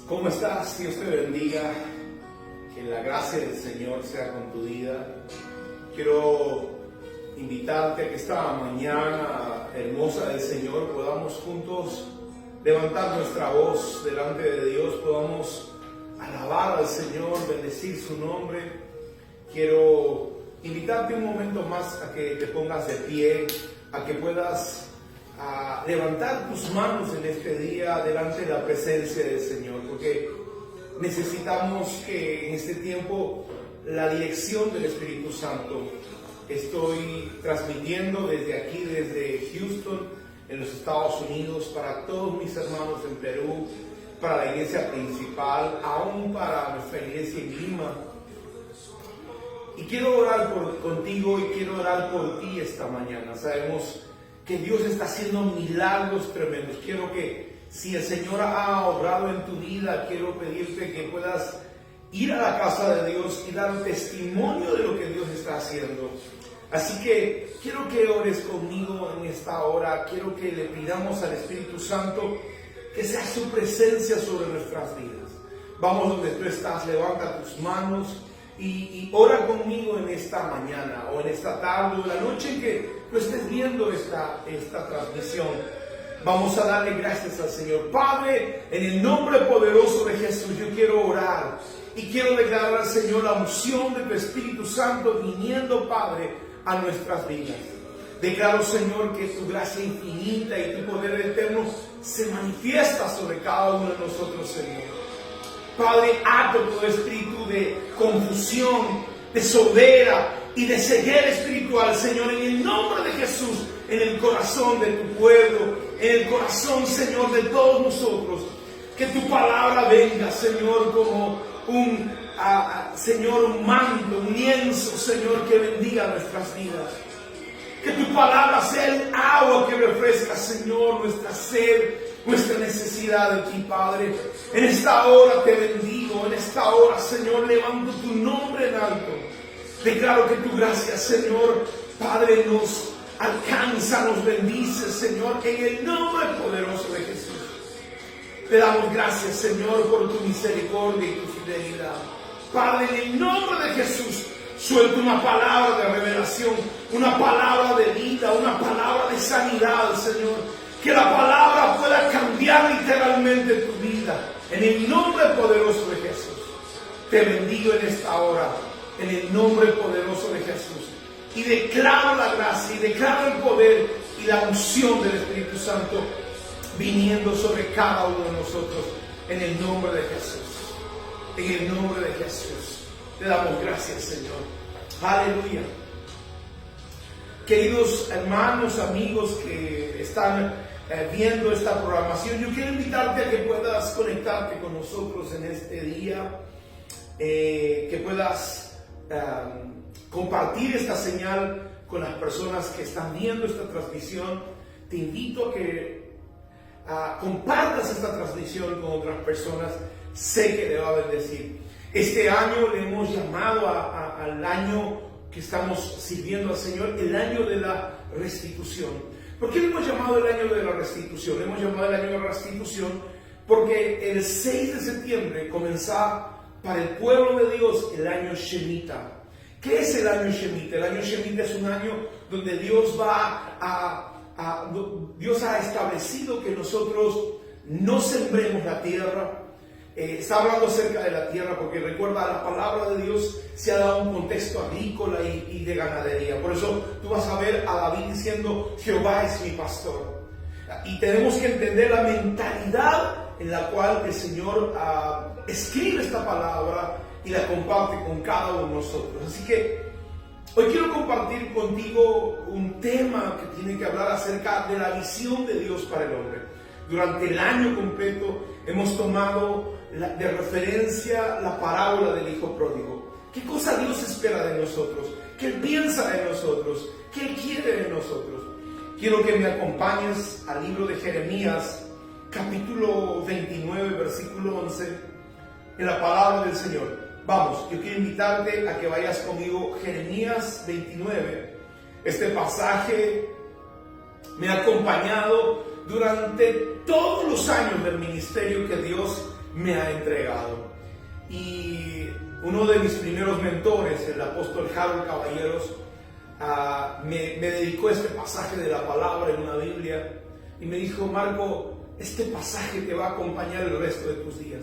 ¿Cómo estás? Dios te bendiga. Que la gracia del Señor sea con tu vida. Quiero invitarte a que esta mañana hermosa del Señor podamos juntos levantar nuestra voz delante de Dios, podamos alabar al Señor, bendecir su nombre. Quiero invitarte un momento más a que te pongas de pie, a que puedas levantar tus manos en este día delante de la presencia del Señor, porque necesitamos que en este tiempo la dirección del Espíritu Santo. Estoy transmitiendo desde aquí, desde Houston, en los Estados Unidos, para todos mis hermanos en Perú, para la iglesia principal, aún para nuestra iglesia en Lima. Y quiero orar contigo y quiero orar por ti esta mañana. Sabemos que Dios está haciendo milagros tremendos. Quiero que, si el Señor ha obrado en tu vida, quiero pedirte que puedas ir a la casa de Dios y dar testimonio de lo que Dios está haciendo. Así que quiero que ores conmigo en esta hora. Quiero que le pidamos al Espíritu Santo que sea su presencia sobre nuestras vidas. Vamos donde tú estás, levanta tus manos y ora conmigo en esta mañana o en esta tarde o en la noche en que tú estés viendo esta transmisión. Vamos a darle gracias al Señor. Padre, en el nombre poderoso de Jesús, yo quiero orar y quiero declarar al Señor la unción de tu Espíritu Santo viniendo, Padre, a nuestras vidas. Declaro, Señor, que tu gracia infinita y tu poder eterno se manifiesta sobre cada uno de nosotros, Señor. Padre, ato todo espíritu de confusión, de sordera y de ceguera espiritual, Señor, en el nombre de Jesús, en el corazón de tu pueblo, en el corazón, Señor, de todos nosotros. Que tu palabra venga, Señor, como Señor, un manto, un lienzo, Señor, que bendiga nuestras vidas. Que tu palabra sea el agua que refresca, Señor, nuestra sed, nuestra necesidad de ti, Padre. En esta hora te bendigo, en esta hora, Señor, levanto tu nombre en alto. Declaro que tu gracia, Señor, Padre, nos alcanza, nos bendice, Señor, en el nombre poderoso de Jesús. Te damos gracias, Señor, por tu misericordia y tu fidelidad. Padre, en el nombre de Jesús, suelto una palabra de revelación, una palabra de vida, una palabra de sanidad, Señor. Que la palabra pueda cambiar literalmente tu vida. En el nombre poderoso de Jesús. Te bendigo en esta hora, en el nombre poderoso de Jesús. Y declaro la gracia, y declaro el poder y la unción del Espíritu Santo viniendo sobre cada uno de nosotros, en el nombre de Jesús. En el nombre de Jesús. Te damos gracias, Señor. Aleluya. Queridos hermanos, amigos que están viendo esta programación, yo quiero invitarte a que puedas conectarte con nosotros en este día, que puedas compartir esta señal con las personas que están viendo esta transmisión. Te invito a que compartas esta transmisión con otras personas. Sé que le va a bendecir. Este año le hemos llamado al año que estamos sirviendo al Señor, el año de la restitución. ¿Por qué le hemos llamado el año de la restitución? Le hemos llamado el año de la restitución porque el 6 de septiembre comenzará para el pueblo de Dios el año Shemitah. ¿Qué es el año Shemitah? El año Shemitah es un año donde Dios Dios ha establecido que nosotros no sembremos la tierra. Está hablando acerca de la tierra porque recuerda, la palabra de Dios se ha dado un contexto agrícola y de ganadería. Por eso tú vas a ver a David diciendo: Jehová es mi pastor. Y tenemos que entender la mentalidad en la cual el Señor escribe esta palabra y la comparte con cada uno de nosotros. Así que hoy quiero compartir contigo un tema que tiene que hablar acerca de la visión de Dios para el hombre. Durante el año completo hemos tomado de referencia la parábola del hijo pródigo. ¿Qué cosa Dios espera de nosotros? ¿Qué Él piensa de nosotros? ¿Qué Él quiere de nosotros? Quiero que me acompañes al libro de Jeremías, capítulo 29, versículo 11, en la palabra del Señor. Vamos, yo quiero invitarte a que vayas conmigo, Jeremías 29. Este pasaje me ha acompañado durante todos los años del ministerio que Dios me ha entregado. Y uno de mis primeros mentores, el apóstol Harold Caballeros, me dedicó este pasaje de la palabra en una Biblia y me dijo: Marco, este pasaje te va a acompañar el resto de tus días.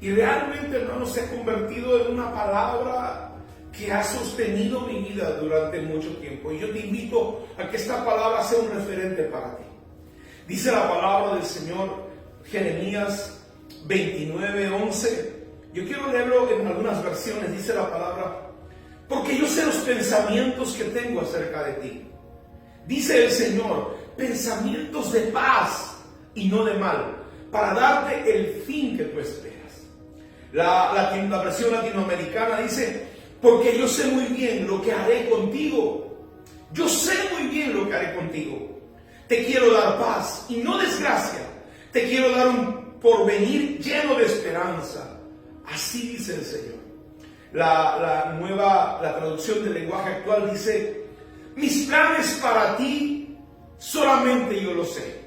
Y realmente, hermano, se ha convertido en una palabra que ha sostenido mi vida durante mucho tiempo. Y yo te invito a que esta palabra sea un referente para ti. Dice la palabra del Señor, Jeremías 29:11. Yo quiero leerlo en algunas versiones. Dice la palabra: porque yo sé los pensamientos que tengo acerca de ti, dice el Señor, pensamientos de paz y no de mal, para darte el fin que tú esperas. La versión latinoamericana dice: porque yo sé muy bien lo que haré contigo. Yo sé muy bien lo que haré contigo. Te quiero dar paz y no desgracia. Te quiero dar un porvenir lleno de esperanza. Así dice el Señor. La traducción del lenguaje actual dice: mis planes para ti solamente yo lo sé.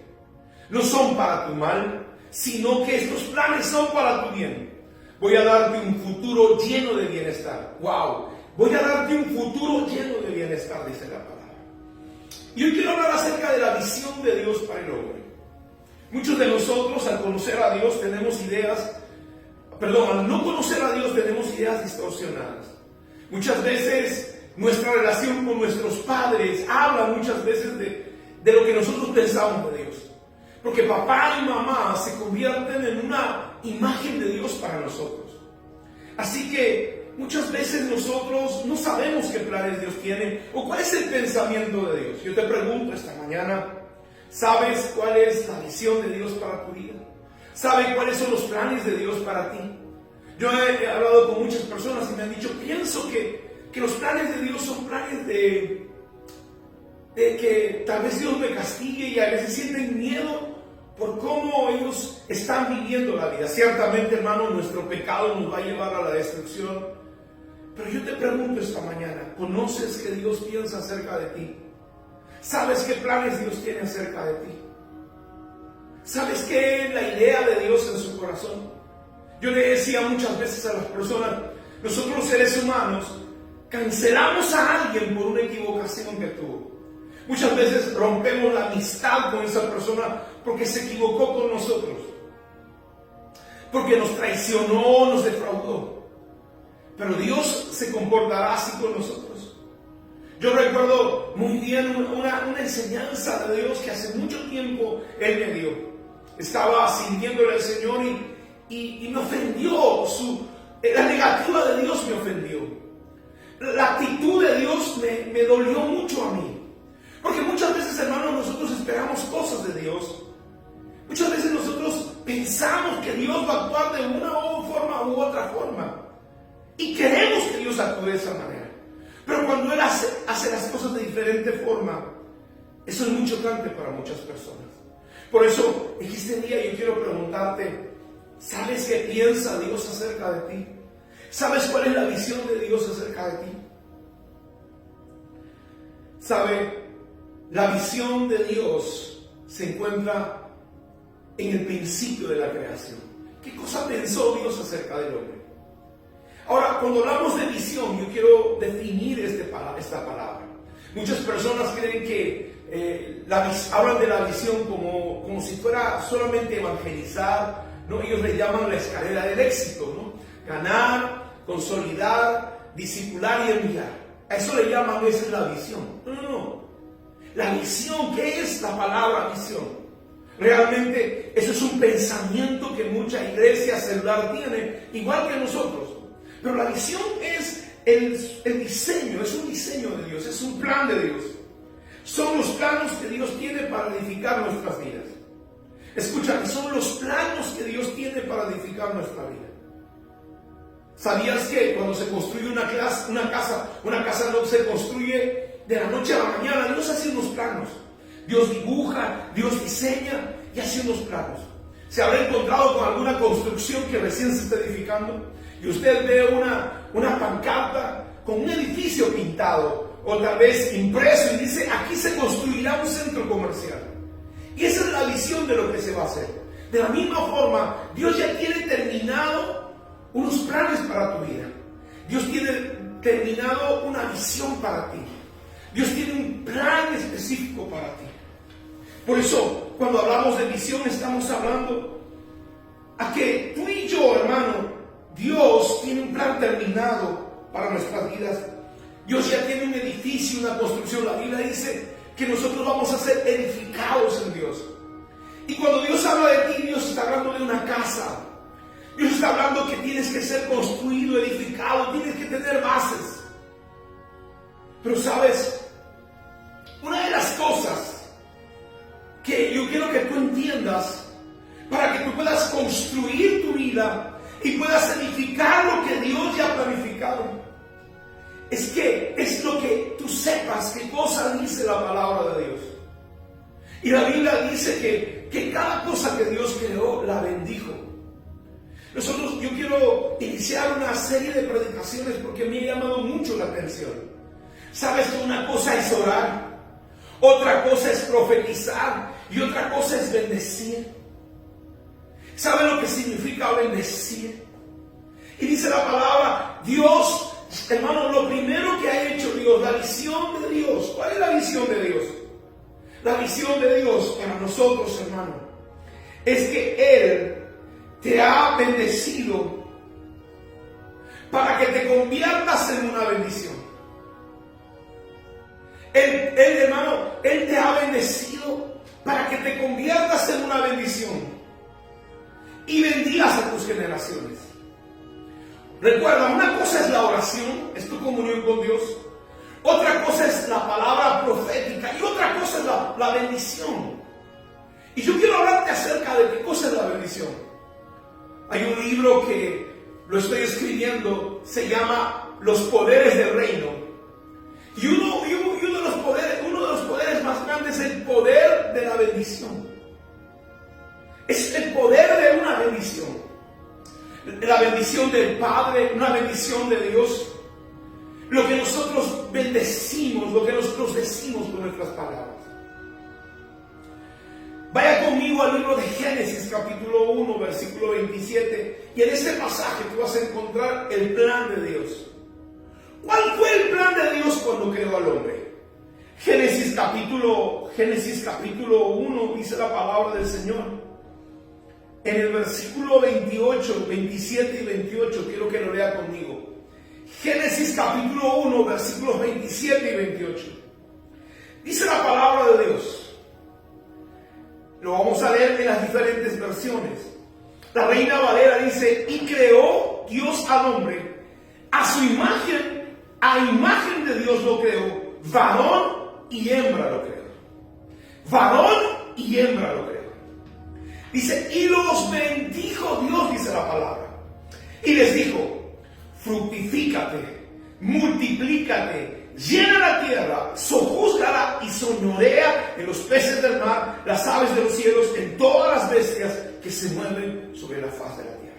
No son para tu mal, sino que estos planes son para tu bien. Voy a darte un futuro lleno de bienestar. ¡Wow! Voy a darte un futuro lleno de bienestar, dice la palabra. Y hoy quiero hablar acerca de la visión de Dios para el hombre. Muchos de nosotros, al conocer a Dios, al no conocer a Dios, tenemos ideas distorsionadas. Muchas veces nuestra relación con nuestros padres habla muchas veces de lo que nosotros pensamos de Dios. Porque papá y mamá se convierten en una imagen de Dios para nosotros. Así que muchas veces nosotros no sabemos qué planes Dios tiene o cuál es el pensamiento de Dios. Yo te pregunto esta mañana: ¿sabes cuál es la visión de Dios para tu vida? ¿Sabes cuáles son los planes de Dios para ti? Yo he hablado con muchas personas y me han dicho: pienso que los planes de Dios son planes de que tal vez Dios me castigue, y a veces sienten miedo por cómo ellos están viviendo la vida. Ciertamente, hermano, nuestro pecado nos va a llevar a la destrucción. Pero yo te pregunto esta mañana: ¿conoces qué Dios piensa acerca de ti? ¿Sabes qué planes Dios tiene acerca de ti? ¿Sabes qué es la idea de Dios en su corazón? Yo le decía muchas veces a las personas: nosotros los seres humanos cancelamos a alguien por una equivocación que tuvo. Muchas veces rompemos la amistad con esa persona porque se equivocó con nosotros, porque nos traicionó, nos defraudó. Pero Dios se comportará así con nosotros. Yo recuerdo muy bien una enseñanza de Dios que hace mucho tiempo Él me dio. Estaba sirviéndole al Señor y me ofendió. La negativa de Dios me ofendió. La actitud de Dios me dolió mucho a mí. Porque muchas veces, hermanos, nosotros esperamos cosas de Dios. Muchas veces nosotros pensamos que Dios va a actuar de una forma u otra forma. Y queremos que Dios actúe de esa manera. Pero cuando Él hace las cosas de diferente forma, eso es muy chocante para muchas personas. Por eso, en este día yo quiero preguntarte: ¿sabes qué piensa Dios acerca de ti? ¿Sabes cuál es la visión de Dios acerca de ti? ¿Sabe? La visión de Dios se encuentra en el principio de la creación. ¿Qué cosa pensó Dios acerca del hombre? Ahora, cuando hablamos de visión, yo quiero definir esta palabra. Muchas personas creen que hablan de la visión como si fuera solamente evangelizar, ¿no? Ellos le llaman la escalera del éxito, ¿no? Ganar, consolidar, discipular y enviar. A eso le llaman, esa es la visión. No. La visión, ¿qué es la palabra visión? Realmente eso es un pensamiento que mucha iglesia celular tiene, igual que nosotros. Pero la visión es el diseño, es un diseño de Dios, es un plan de Dios. Son los planos que Dios tiene para edificar nuestras vidas. Escucha, son los planos que Dios tiene para edificar nuestra vida. ¿Sabías que cuando se construye una casa no se construye de la noche a la mañana? Dios hace unos planos. Dios dibuja, Dios diseña y hace unos planos. ¿Se habrá encontrado con alguna construcción que recién se está edificando y usted ve una pancarta con un edificio pintado o tal vez impreso y dice: aquí se construirá un centro comercial? Y esa es la visión de lo que se va a hacer. De la misma forma, Dios ya tiene terminado unos planes para tu vida. Dios tiene terminado una visión para ti. Dios tiene un plan específico para ti. Por eso, cuando hablamos de visión, estamos hablando a que tú y yo, hermano, Dios tiene un plan terminado para nuestras vidas. Dios ya tiene un edificio, una construcción. La Biblia dice que nosotros vamos a ser edificados en Dios. Y cuando Dios habla de ti, Dios está hablando de una casa. Dios está hablando que tienes que ser construido, edificado, tienes que tener bases. Pero sabes, una de las cosas que yo quiero que tú entiendas para que tú puedas construir tu vida y puedas edificar lo que Dios ya ha planificado, es que es lo que tú sepas qué cosa dice la palabra de Dios. Y la Biblia dice que cada cosa que Dios creó la bendijo. Yo quiero iniciar una serie de predicaciones porque me ha llamado mucho la atención. Sabes que una cosa es orar, otra cosa es profetizar y otra cosa es bendecir. ¿Sabe lo que significa bendecir? Y dice la palabra, Dios, hermano, lo primero que ha hecho Dios, la visión de Dios. ¿Cuál es la visión de Dios? La visión de Dios para nosotros, hermano, es que Él te ha bendecido para que te conviertas en una bendición. Hermano, Él te ha bendecido para que te conviertas en una bendición y bendigas a tus generaciones. Recuerda, una cosa es la oración, es tu comunión con Dios. Otra cosa es la palabra profética y otra cosa es la bendición. Y yo quiero hablarte acerca de qué cosa es la bendición. Hay un libro que lo estoy escribiendo, se llama Los Poderes del Reino. Y uno de los poderes más grandes es el poder de la bendición. Es el poder de una bendición. La bendición del Padre, una bendición de Dios. Lo que nosotros bendecimos, lo que nosotros decimos con nuestras palabras. Vaya conmigo al libro de Génesis, capítulo 1, versículo 27. Y en este pasaje tú vas a encontrar el plan de Dios. ¿Cuál fue el plan de Dios cuando creó al hombre? Génesis capítulo 1 dice la palabra del Señor. En el versículo 28, 27 y 28, quiero que lo lea conmigo. Génesis capítulo 1, versículos 27 y 28. Dice la palabra de Dios. Lo vamos a leer en las diferentes versiones. La Reina Valera dice, y creó Dios al hombre, a su imagen, a imagen de Dios lo creó, varón y hembra lo creó. Varón y hembra lo creó. Dice, y los bendijo Dios, dice la palabra. Y les dijo, fructifícate, multiplícate, llena la tierra, sojúzgala y señorea en los peces del mar, las aves de los cielos, en todas las bestias que se mueven sobre la faz de la tierra.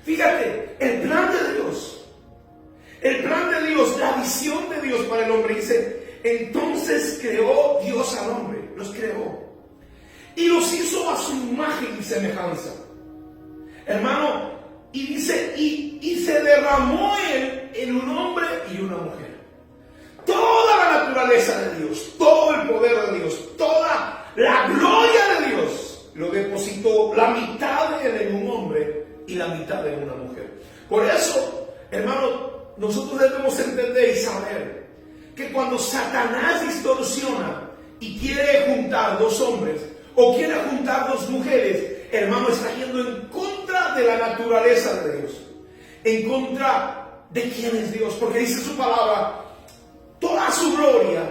Fíjate, el plan de Dios, la visión de Dios para el hombre, dice, entonces creó Dios al hombre, los creó, y los hizo a su imagen y semejanza. Hermano, y dice, y se derramó él en un hombre y una mujer. Toda la naturaleza de Dios, todo el poder de Dios, toda la gloria de Dios, lo depositó la mitad de él en un hombre y la mitad en una mujer. Por eso, hermano, nosotros debemos entender y saber que cuando Satanás distorsiona y quiere juntar dos hombres o quiere juntar dos mujeres, hermano, está yendo en contra de la naturaleza de Dios, en contra de quién es Dios, porque dice su palabra, toda su gloria,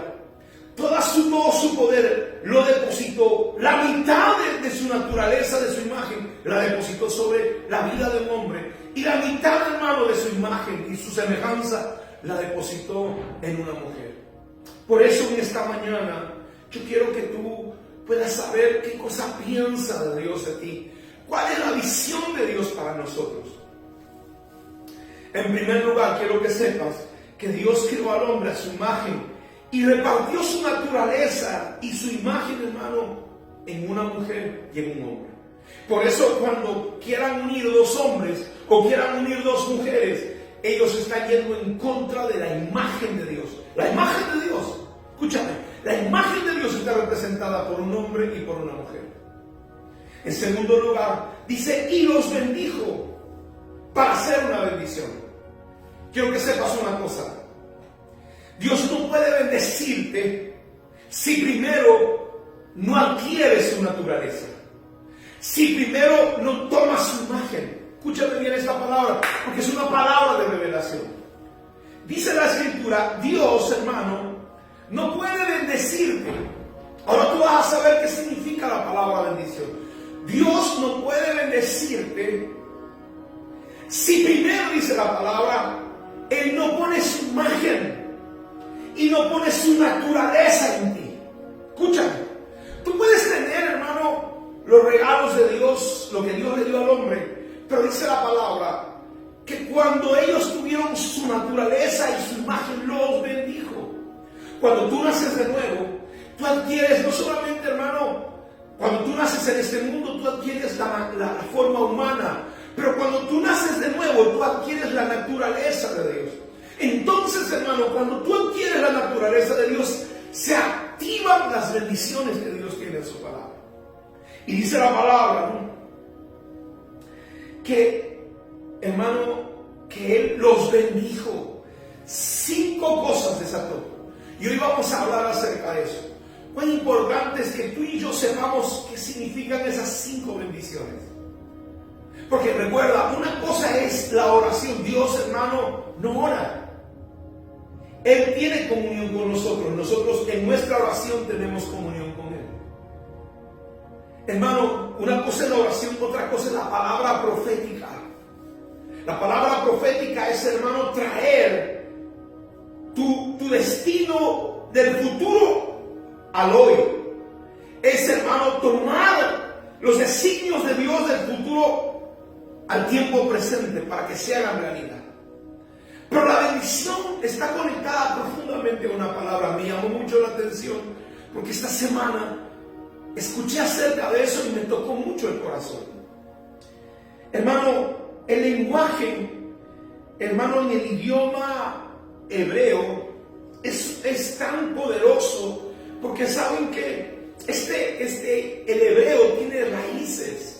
todo su poder lo depositó, la mitad de su naturaleza, de su imagen, la depositó sobre la vida de un hombre, y la mitad, hermano, de su imagen y su semejanza la depositó en una mujer. Por eso en esta mañana yo quiero que tú puedas saber qué cosa piensa de Dios de ti, cuál es la visión de Dios para nosotros. En primer lugar, quiero que sepas que Dios creó al hombre a su imagen y repartió su naturaleza y su imagen, hermano, en una mujer y en un hombre. Por eso cuando quieran unir dos hombres o quieran unir dos mujeres, ellos están yendo en contra de la imagen de Dios. La imagen de Dios, escúchame, la imagen de Dios está representada por un hombre y por una mujer. En segundo lugar, dice, y los bendijo para hacer una bendición. Quiero que sepas una cosa. Dios no puede bendecirte si primero no adquieres su naturaleza. Si primero no tomas su imagen. Escúchame bien esta palabra, porque es una palabra de revelación. Dice la Escritura, Dios, hermano, no puede bendecirte. Ahora tú vas a saber qué significa la palabra bendición. Dios no puede bendecirte si primero, dice la palabra, Él no pone su imagen y no pone su naturaleza en ti. Escúchame, tú puedes tener, hermano, los regalos de Dios, lo que Dios le dio al hombre, pero dice la palabra que cuando ellos tuvieron su naturaleza y su imagen, los bendijo. Cuando tú naces de nuevo, tú adquieres no solamente, hermano, cuando tú naces en este mundo, tú adquieres la forma humana, pero cuando tú naces de nuevo, tú adquieres la naturaleza de Dios. Entonces, hermano, cuando tú adquieres la naturaleza de Dios, se activan las bendiciones que Dios tiene en su palabra. Y dice la palabra, ¿no?, que, hermano, que Él los bendijo. 5 cosas desató. Y hoy vamos a hablar acerca de eso. Cuán importante es que tú y yo sepamos qué significan esas 5 bendiciones. Porque recuerda, una cosa es la oración. Dios, hermano, no ora. Él tiene comunión con nosotros. Nosotros en nuestra oración tenemos comunión con Él. Hermano, una cosa es la oración, otra cosa es la palabra profética. La palabra profética es, hermano, traer tu destino del futuro al hoy. Es, hermano, tomar los designios de Dios del futuro al tiempo presente para que se hagan realidad. Pero la bendición está conectada profundamente a una palabra. Me llamó mucho la atención porque esta semana escuché acerca de eso y me tocó mucho el corazón. Hermano, el lenguaje, hermano, en el idioma hebreo es tan poderoso porque saben que el hebreo tiene raíces.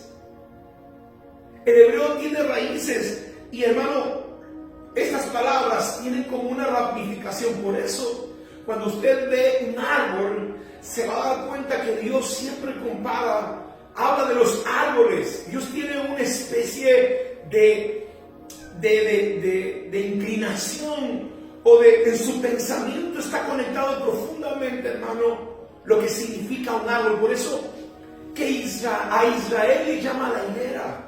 El hebreo tiene raíces y, hermano, estas palabras tienen como una ramificación. Por eso, cuando usted ve un árbol, se va a dar cuenta que Dios siempre habla de los árboles. Dios tiene una especie de inclinación en su pensamiento está conectado profundamente, hermano, lo que significa un árbol. Por eso que a Israel le llama la higuera.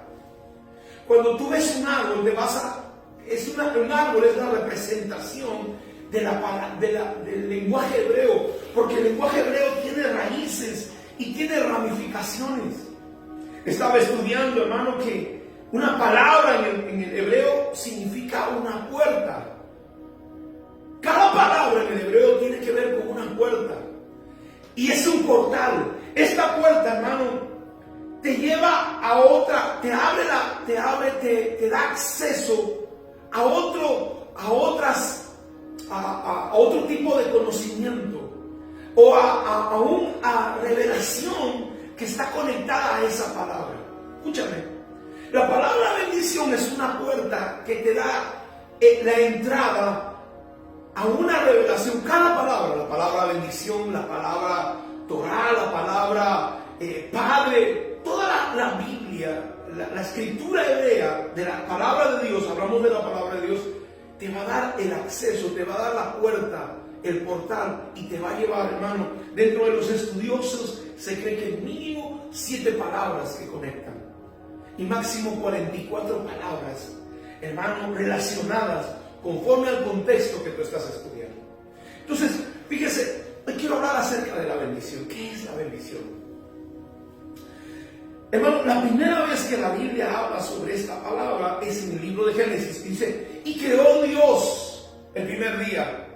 Cuando tú ves un árbol, un árbol es la representación del lenguaje hebreo, porque el lenguaje hebreo tiene raíces y tiene ramificaciones. Estaba estudiando, hermano, que una palabra en el hebreo significa una puerta. Cada palabra en el hebreo tiene que ver con una puerta y es un portal. Esta puerta, hermano, te lleva a otra, te da acceso a otro tipo de conocimiento o a revelación que está conectada a esa palabra. Escúchame, la palabra bendición es una puerta que te da la entrada a una revelación. Cada palabra, la palabra bendición, la palabra Torah, la palabra Padre, toda la Biblia, la escritura hebrea de la palabra de Dios, hablamos de la palabra de Dios, te va a dar el acceso, te va a dar la puerta, el portal, y te va a llevar, hermano. Dentro de los estudiosos se cree que mínimo 7 palabras que conectan y máximo 44 palabras, hermano, relacionadas conforme al contexto que tú estás estudiando. Entonces, fíjese, hoy quiero hablar acerca de la bendición. ¿Qué es la bendición? Hermano, la primera vez que la Biblia habla sobre esta palabra es en el libro de Génesis. Dice, y creó Dios el primer día.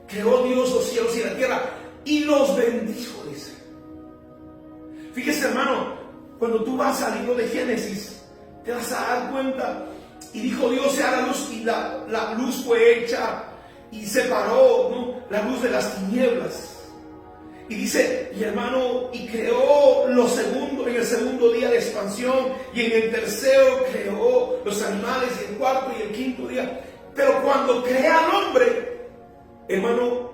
Creó Dios los cielos y la tierra y los bendijo, dice. Fíjese, hermano, cuando tú vas al libro de Génesis, te vas a dar cuenta. Y dijo Dios, sea la luz, y la luz fue hecha y separó, ¿no?, la luz de las tinieblas. Y dice, y hermano, y creó en el segundo día de expansión, y en el tercero creó los animales, y el cuarto y el quinto día. Pero cuando crea al hombre, hermano,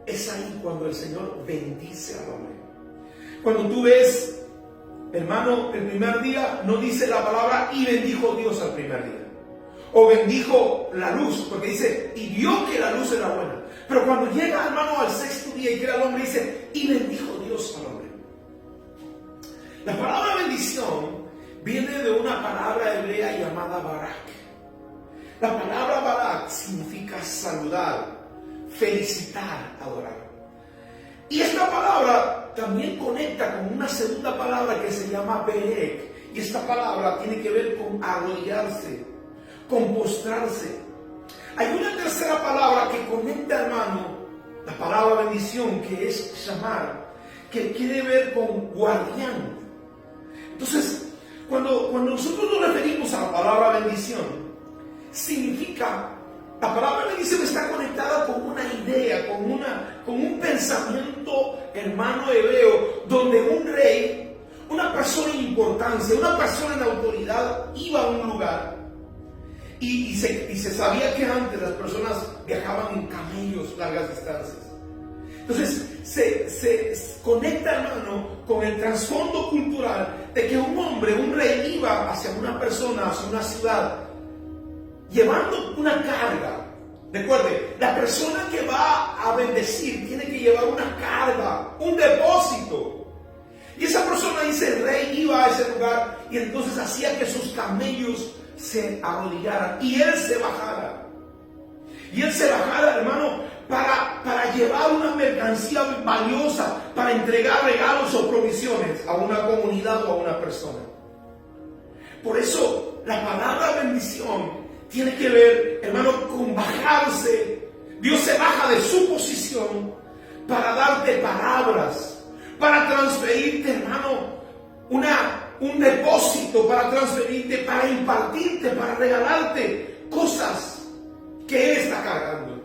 es ahí cuando el Señor bendice al hombre. Cuando tú ves, hermano, el primer día no dice la palabra y bendijo Dios al primer día, o bendijo la luz, porque dice y vio que la luz era buena. Pero cuando llega, hermano, al sexto día y crea al hombre, dice y bendijo Dios al hombre. La palabra bendición viene de una palabra hebrea llamada barak. La palabra barak significa saludar, felicitar, adorar. Y esta palabra también conecta con una segunda palabra que se llama berek. Y esta palabra tiene que ver con arrodillarse, con postrarse. Hay una tercera palabra que conecta, hermano, la palabra bendición, que es llamar, que quiere ver con guardián. Entonces, cuando nosotros nos referimos a la palabra bendición, significa, la palabra bendición está conectada con una idea, con un pensamiento, hermano, hebreo, donde un rey, una persona en importancia, una persona en autoridad, iba a un lugar y se sabía que antes las personas viajaban en camellos largas distancias. Entonces se conecta, hermano, con el trasfondo cultural de que un rey iba hacia una persona, hacia una ciudad, llevando una carga. Recuerde, la persona que va a bendecir tiene que llevar una carga, un depósito. Y esa persona, dice, el rey iba a ese lugar y entonces hacía que sus camellos se arrodillaran y él se bajara. Y él se bajara, hermano, para llevar una mercancía valiosa, para entregar regalos o provisiones a una comunidad o a una persona. Por eso la palabra bendición tiene que ver, hermano, con bajarse. Dios se baja de su posición para darte palabras, para transferirte, hermano, un depósito, para transferirte, para impartirte, para regalarte cosas que Él está cargando.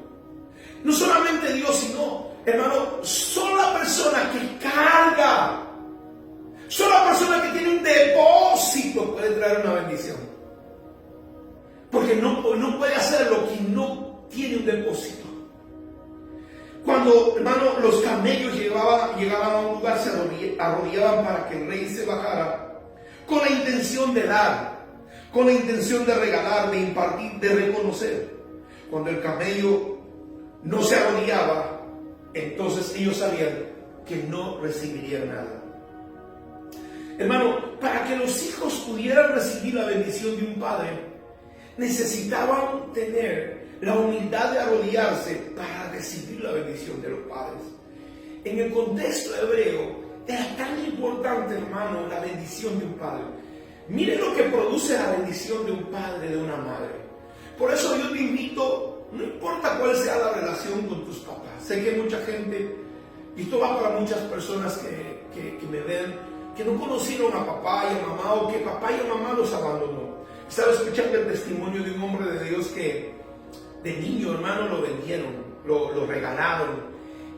No solamente Dios, sino, hermano, solo la persona que carga, solo la persona que tiene un depósito puede traer una bendición. Porque no puede hacerlo quien no tiene un depósito. Cuando, hermano, los camellos llegaban a un lugar, se arrodillaban para que el rey se bajara, con la intención de dar, con la intención de regalar, de impartir, de reconocer. Cuando el camello no se arrodillaba, entonces ellos sabían que no recibirían nada. Hermano, para que los hijos pudieran recibir la bendición de un padre, necesitaban tener la humildad de arrodillarse para recibir la bendición de los padres. En el contexto hebreo era tan importante, hermano, la bendición de un padre. Mire lo que produce la bendición de un padre, de una madre. Por eso yo te invito, no importa cuál sea la relación con tus papás. Sé que mucha gente, y esto va para muchas personas que me ven, que no conocieron a papá y a mamá, o que papá y a mamá los abandonó. Estaba escuchando el testimonio de un hombre de Dios que de niño, hermano, lo vendieron, lo regalaron.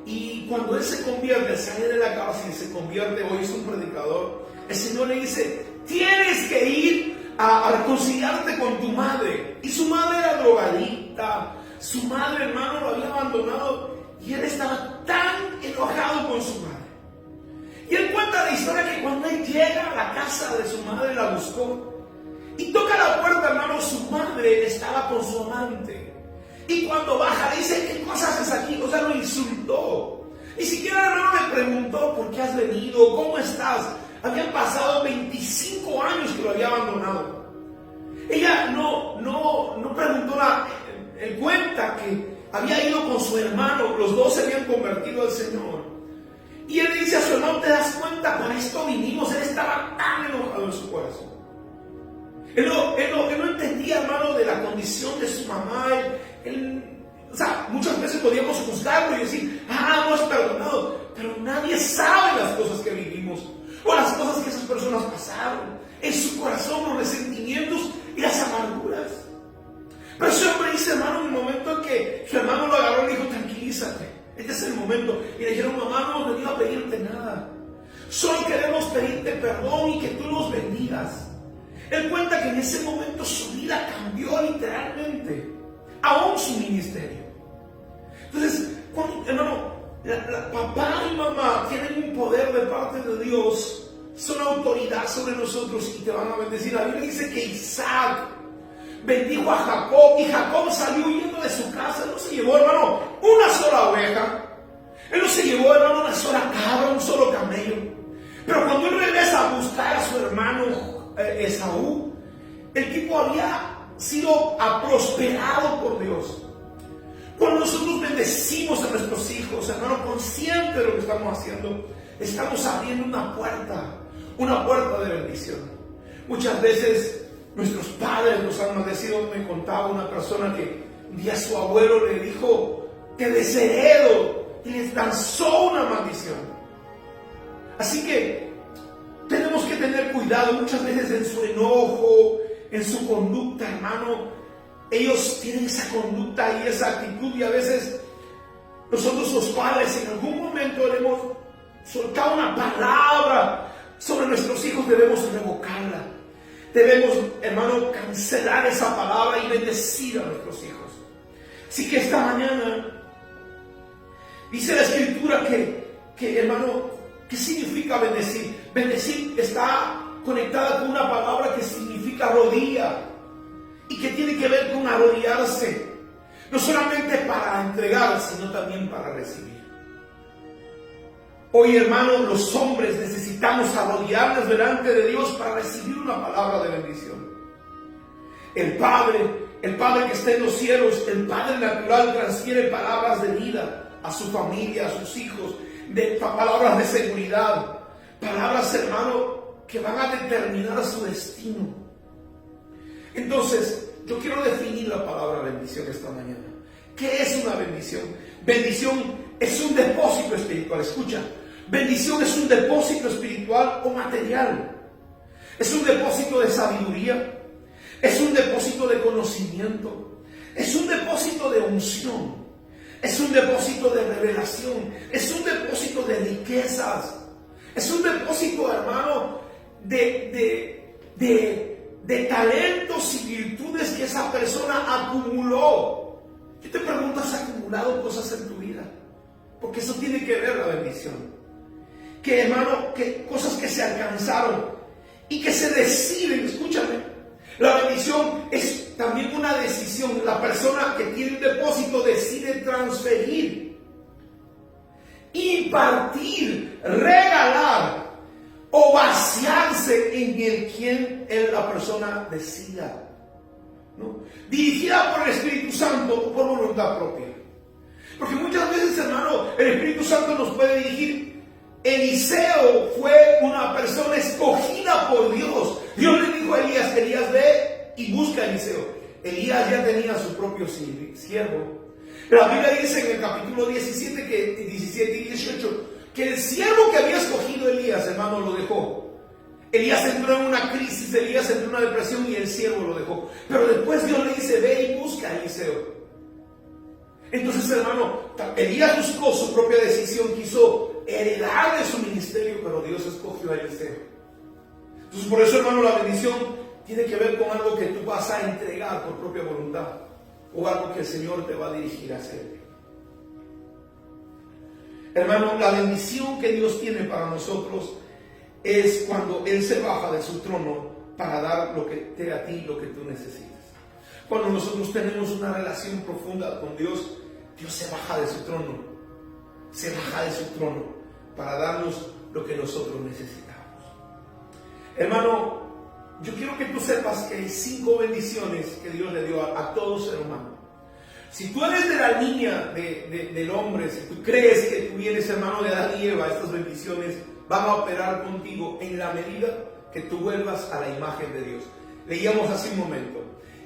Y cuando él se convierte, sale de la cárcel y se convierte, hoy es un predicador, el Señor le dice, tienes que ir a reconciliarte con tu madre. Y su madre era drogadicta, su madre, hermano, lo había abandonado y él estaba tan enojado con su madre. Y él cuenta la historia que cuando él llega a la casa de su madre, la buscó. Y toca la puerta, hermano, su madre estaba con su amante. Y cuando baja, dice, ¿qué cosas haces aquí? O sea, lo insultó. Ni siquiera, hermano, le preguntó, ¿por qué has venido? ¿Cómo estás? Habían pasado 25 años que lo había abandonado. Ella no preguntó nada. Él cuenta que había ido con su hermano, los dos se habían convertido al Señor. Y él le dice a su hermano, ¿te das cuenta? Para esto vinimos. Él estaba tan enojado en su corazón. Él no entendía, hermano, de la condición de su mamá. O sea, muchas veces podíamos juzgarlo y decir, no es perdonado. Pero nadie sabe las cosas que vivimos o las cosas que esas personas pasaron. Solo queremos pedirte perdón y que tú nos bendigas. Él cuenta que en ese momento su vida cambió literalmente, aún su ministerio. Entonces, hermano, papá y mamá tienen un poder de parte de Dios, son autoridad sobre nosotros y te van a bendecir. La Biblia dice que Isaac bendijo a Jacob y Jacob salió huyendo de su casa. Él no se llevó, hermano, una sola oveja. Él no se llevó, hermano, una sola cabra, un solo camello. Pero cuando él regresa a buscar a su hermano Esaú, el tipo había sido prosperado por Dios. Cuando nosotros bendecimos a nuestros hijos, hermano, consciente de lo que estamos haciendo, estamos abriendo una puerta de bendición. Muchas veces nuestros padres nos han maldecido. Me contaba una persona que un día su abuelo le dijo: te desheredo, y les lanzó una maldición. Así que tenemos que tener cuidado. Muchas veces en su enojo, en su conducta, hermano, ellos tienen esa conducta y esa actitud, y a veces nosotros los padres en algún momento hemos soltado una palabra sobre nuestros hijos. Debemos revocarla. Debemos, hermano, cancelar esa palabra y bendecir a nuestros hijos. Así que esta mañana dice la Escritura que hermano, ¿qué significa bendecir? Bendecir está conectada con una palabra que significa rodilla y que tiene que ver con arrodillarse, no solamente para entregar, sino también para recibir. Hoy, hermano, los hombres necesitamos arrodillarnos delante de Dios para recibir una palabra de bendición. El Padre que está en los cielos, el Padre natural, transfiere palabras de vida a su familia, a sus hijos, palabras de seguridad, palabras, hermano, que van a determinar su destino. Entonces, yo quiero definir la palabra bendición esta mañana. ¿Qué es una bendición? Bendición es un depósito espiritual. Escucha, bendición es un depósito espiritual o material. Es un depósito de sabiduría, es un depósito de conocimiento, es un depósito de unción, es un depósito de revelación, es un depósito de riquezas, es un depósito, hermano, de talentos y virtudes que esa persona acumuló. Yo te pregunto, ¿has acumulado cosas en tu vida? Porque eso tiene que ver la bendición. Que, hermano, que cosas que se alcanzaron y que se deciden. Escúchame, la bendición es también una decisión. La persona que tiene un depósito decide transferir, impartir, regalar o vaciarse en el quien la persona decida, ¿no? Dirigida por el Espíritu Santo o por voluntad propia. Porque muchas veces, hermano, el Espíritu Santo nos puede dirigir. Eliseo fue una persona escogida por Dios. Dios le dijo a Elías: Elías, ve y busca a Eliseo. Elías ya tenía su propio siervo. La Biblia dice en el capítulo 17 y 18 que el siervo que había escogido Elías, hermano, lo dejó. Elías entró en una crisis, Elías entró en una depresión y el siervo lo dejó. Pero después Dios le dice: ve y busca a Eliseo. Entonces, hermano, Elías buscó su propia decisión, quiso heredar de su ministerio, pero Dios escogió a Eliseo. Entonces, por eso, hermano, la bendición tiene que ver con algo que tú vas a entregar por propia voluntad, o algo que el Señor te va a dirigir a hacer. Hermano, la bendición que Dios tiene para nosotros es cuando Él se baja de su trono para dar lo que te a ti lo que tú necesitas. Cuando nosotros tenemos una relación profunda con Dios, Dios se baja de su trono. Se baja de su trono para darnos lo que nosotros necesitamos. Hermano, yo quiero que tú sepas que hay 5 bendiciones que Dios le dio a todo ser humano. Si tú eres de la línea del hombre, si tú crees que tú vienes, hermano, de Adán y Eva, estas bendiciones van a operar contigo en la medida que tú vuelvas a la imagen de Dios. Leíamos hace un momento.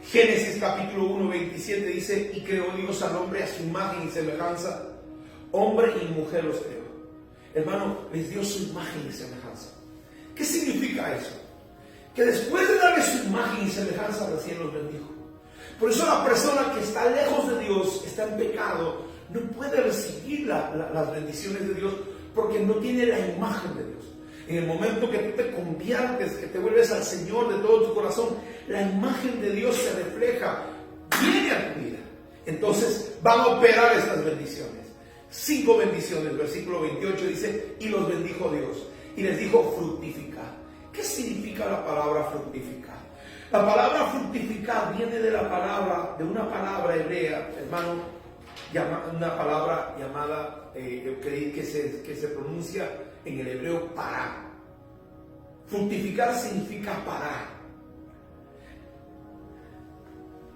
Génesis capítulo 1, 27 dice: y creó Dios al hombre a su imagen y semejanza, hombre y mujer los creó. Hermano, les dio su imagen y semejanza. ¿Qué significa eso? Que después de darle su imagen y semejanza, recién los bendijo. Por eso la persona que está lejos de Dios, está en pecado, no puede recibir las bendiciones de Dios porque no tiene la imagen de Dios. En el momento que tú te conviertes, que te vuelves al Señor de todo tu corazón, la imagen de Dios se refleja, viene a tu vida. Entonces van a operar estas bendiciones. 5 bendiciones, versículo 28 dice, y los bendijo Dios. Y les dijo, fructificad. ¿Qué significa la palabra fructificar? La palabra fructificar viene de una palabra hebrea, hermano, una palabra llamada, que se pronuncia en el hebreo pará. Fructificar significa parar.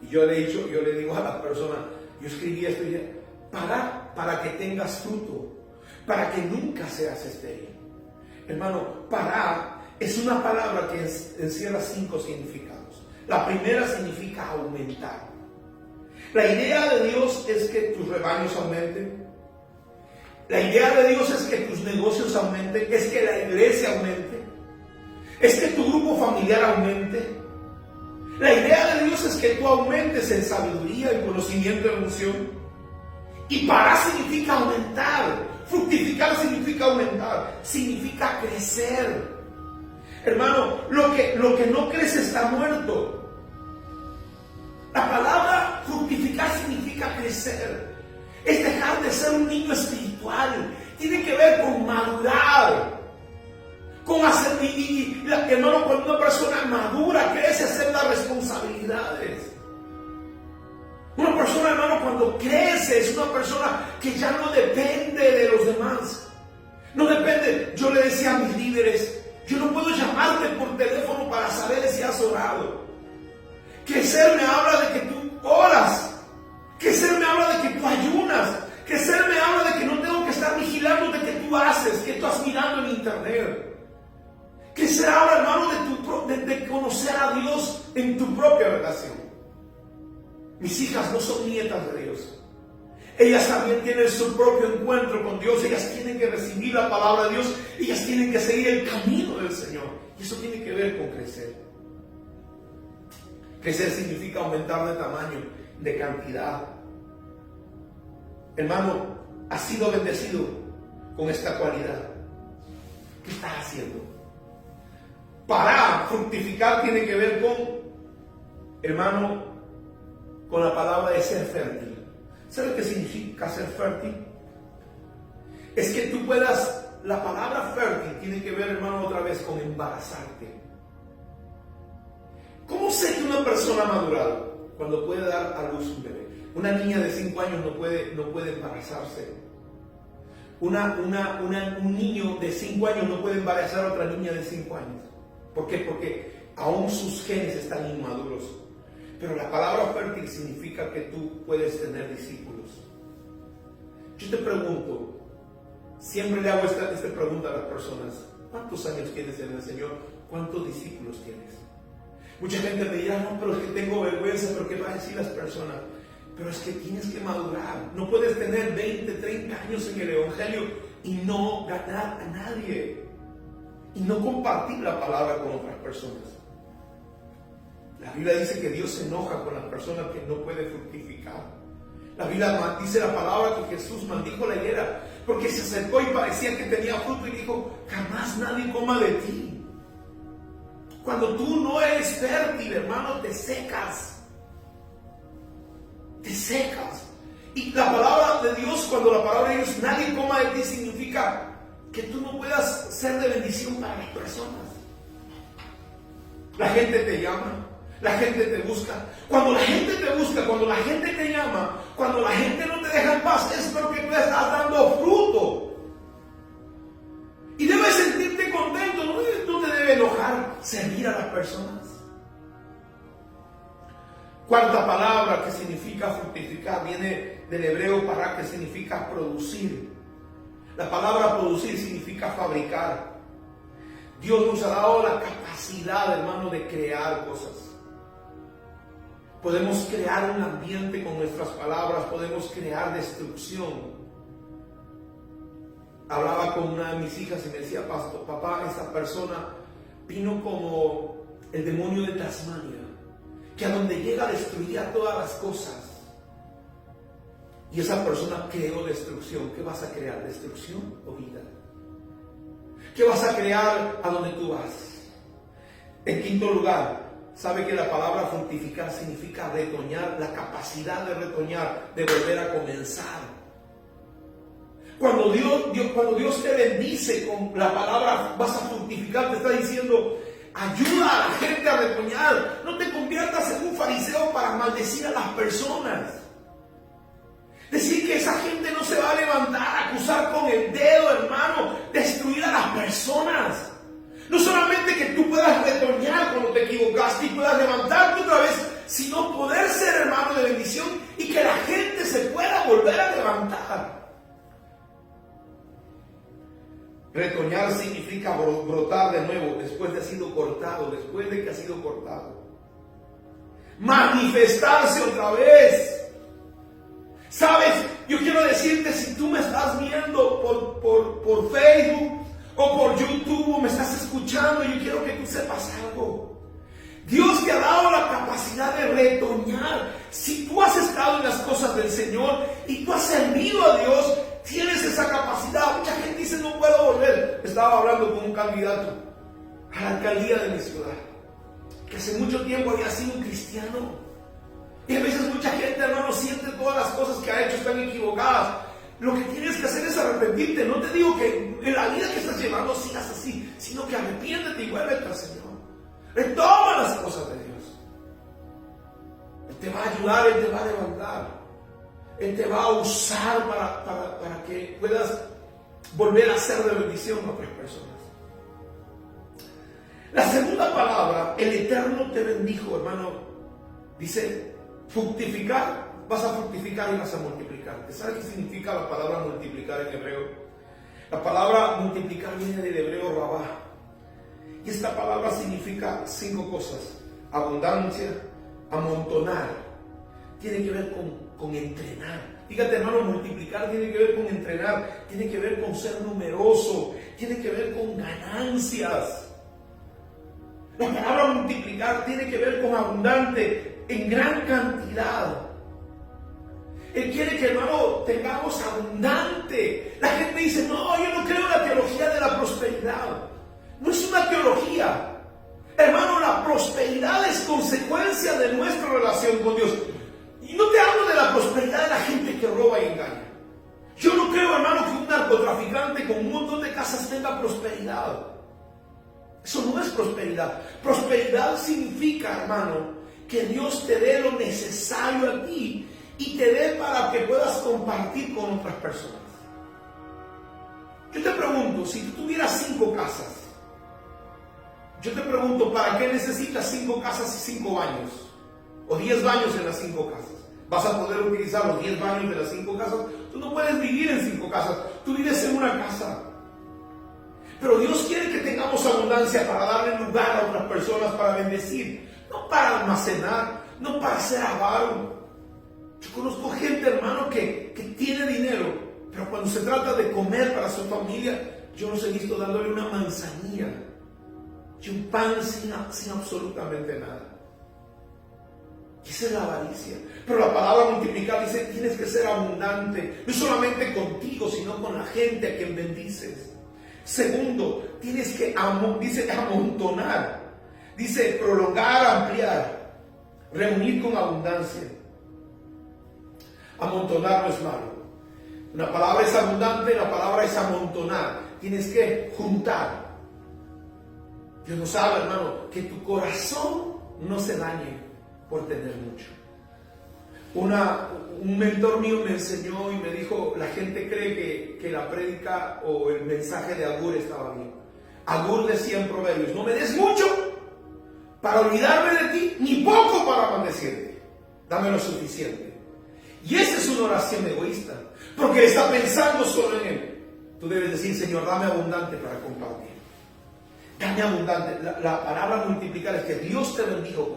Y yo le digo a la persona, yo escribí esto y dije, parar para que tengas fruto, para que nunca seas estéril. Hermano, parar es una palabra que encierra 5 significados. La primera significa aumentar. La idea de Dios es que tus rebaños aumenten. La idea de Dios es que tus negocios aumenten, es que la iglesia aumente, es que tu grupo familiar aumente. La idea de Dios es que tú aumentes en sabiduría, en conocimiento, en unción. Y parar significa aumentar. Fructificar significa aumentar, significa crecer. Hermano, lo que no crece está muerto. La palabra fructificar significa crecer. Es dejar de ser un niño espiritual. Tiene que ver con madurar. Con hacer, hermano, cuando una persona madura, crece, acepta responsabilidades. Una persona, hermano, cuando crece, es una persona que ya no depende de los demás. No depende. Yo le decía a mis líderes, yo no puedo llamarte por teléfono para saber si has orado. Crecer me habla de que tú oras. Crecer me habla de que tú ayunas. Crecer me habla de que no tengo que estar vigilando de que tú haces, que tú estás mirando en internet. Crecer habla, hermano, de conocer a Dios en tu propia relación. Mis hijas no son nietas de Dios. Ellas también tienen su propio encuentro con Dios. Ellas tienen que recibir la palabra de Dios. Ellas tienen que seguir el camino del Señor. Y eso tiene que ver con crecer. Crecer significa aumentar de tamaño, de cantidad. Hermano, has sido bendecido con esta cualidad. ¿Qué estás haciendo? Para fructificar tiene que ver con, hermano, con la palabra de ser fértil. ¿Sabe qué significa ser fértil? Es que tú puedas, la palabra fértil tiene que ver, hermano, otra vez con embarazarte. ¿Cómo sé que una persona ha madurado? Cuando puede dar a luz un bebé. Una niña de 5 años no puede embarazarse. Un niño de 5 años no puede embarazar a otra niña de 5 años. ¿Por qué? Porque aún sus genes están inmaduros. Pero la palabra fértil significa que tú puedes tener discípulos. Yo te pregunto, siempre le hago esta pregunta a las personas: ¿cuántos años tienes en el Señor? ¿Cuántos discípulos tienes? Mucha gente me dirá, no, pero es que tengo vergüenza, pero ¿qué van a decir las personas? Pero es que tienes que madurar. No puedes tener 20, 30 años en el Evangelio y no ganar a nadie. Y no compartir la palabra con otras personas. La Biblia dice que Dios se enoja con las personas que no pueden fructificar. La Biblia dice la palabra que Jesús maldijo la higuera porque se acercó y parecía que tenía fruto y dijo: jamás nadie coma de ti. Cuando tú no eres fértil, hermano, te secas. Te secas. Y la palabra de Dios, cuando la palabra de Dios nadie coma de ti, significa que tú no puedas ser de bendición para las personas. La gente te llama, la gente te busca. Cuando la gente te busca, cuando la gente te llama, cuando la gente no te deja en paz, es porque tú estás dando fruto. Y debes sentirte contento, no te debe enojar servir a las personas. Cuarta palabra que significa fructificar viene del hebreo para, que significa producir. La palabra producir significa fabricar. Dios nos ha dado la capacidad, hermano, de crear cosas. Podemos crear un ambiente con nuestras palabras, podemos crear destrucción. Hablaba con una de mis hijas y me decía: pastor, papá, esta persona vino como el demonio de Tasmania, que a donde llega destruía todas las cosas. Y esa persona creó destrucción. ¿Qué vas a crear? ¿Destrucción o vida? ¿Qué vas a crear a donde tú vas? En quinto lugar, sabe que la palabra fructificar significa retoñar, la capacidad de retoñar, de volver a comenzar. Cuando Dios te bendice con la palabra vas a fructificar, te está diciendo, ayuda a la gente a retoñar. No te conviertas en un fariseo para maldecir a las personas. Decir que esa gente no se va a levantar, acusar con el dedo, hermano, destruir a las personas. No solamente que tú puedas retoñar cuando te equivocaste y puedas levantarte otra vez, sino poder ser hermano de bendición y que la gente se pueda volver a levantar. Retoñar significa brotar de nuevo después de que ha sido cortado. Manifestarse otra vez. ¿Sabes? Yo quiero decirte, si tú me estás viendo por Facebook o por YouTube o me estás escuchando, yo quiero que tú sepas algo. Dios te ha dado la capacidad de retoñar. Si tú has estado en las cosas del Señor y tú has servido a Dios, tienes esa capacidad. Mucha gente dice, no puedo volver. Estaba hablando con un candidato a la alcaldía de mi ciudad, que hace mucho tiempo había sido un cristiano. Y a veces mucha gente, hermano, siente todas las cosas que ha hecho están equivocadas. Lo que tienes que hacer es arrepentirte. No te digo que en la vida que estás llevando sigas así, sino que arrepiéntete y vuélvete al Señor. Retoma las cosas de Dios. Él te va a ayudar, Él te va a levantar. Él te va a usar para que puedas volver a ser de bendición a otras personas. La segunda palabra, el Eterno te bendijo, hermano. Dice, fructificar, vas a fructificar y vas a multiplicar. ¿Sabes qué significa la palabra multiplicar en hebreo? La palabra multiplicar viene del hebreo rabá. Y esta palabra significa 5 cosas. Abundancia, amontonar. Tiene que ver con entrenar. Fíjate, hermano, multiplicar tiene que ver con entrenar. Tiene que ver con ser numeroso. Tiene que ver con ganancias. La palabra multiplicar tiene que ver con abundante, en gran cantidad. Él quiere que, hermano, tengamos abundante. La gente dice, no, yo no creo en la teología de la prosperidad. No es una teología. Hermano, la prosperidad es consecuencia de nuestra relación con Dios. Y no te hablo de la prosperidad de la gente que roba y engaña. Yo no creo, hermano, que un narcotraficante con un montón de casas tenga prosperidad. Eso no es prosperidad. Prosperidad significa, hermano, que Dios te dé lo necesario a ti y te dé para que puedas compartir con otras personas. Yo te pregunto, si tú tuvieras 5 casas, yo te pregunto, ¿para qué necesitas 5 casas y 5 baños? O 10 baños en las 5 casas. ¿Vas a poder utilizar los 10 baños de las 5 casas? Tú no puedes vivir en 5 casas, tú vives en una casa. Pero Dios quiere que tengamos abundancia para darle lugar a otras personas, para bendecir, no para almacenar, no para ser avaro. Yo conozco gente, hermano, que tiene dinero, pero cuando se trata de comer para su familia, yo los he visto dándole una manzanilla y un pan sin absolutamente nada. Y esa es la avaricia. Pero la palabra multiplicar dice, tienes que ser abundante, no solamente contigo, sino con la gente a quien bendices. Segundo, tienes que dice amontonar, dice prolongar, ampliar, reunir con abundancia. Amontonar no es malo. Una palabra es abundante, la palabra es amontonar. Tienes que juntar. Dios nos habla, hermano, que tu corazón no se dañe por tener mucho. Un mentor mío me enseñó y me dijo, la gente cree que la prédica o el mensaje de Agur estaba bien. Agur decía en Proverbios, no me des mucho para olvidarme de ti, ni poco para maldecirte. Dame lo suficiente. Y esa es una oración egoísta, porque está pensando solo en él. Tú debes decir, Señor, dame abundante para compartir. Dame abundante. La palabra multiplicar es que Dios te bendijo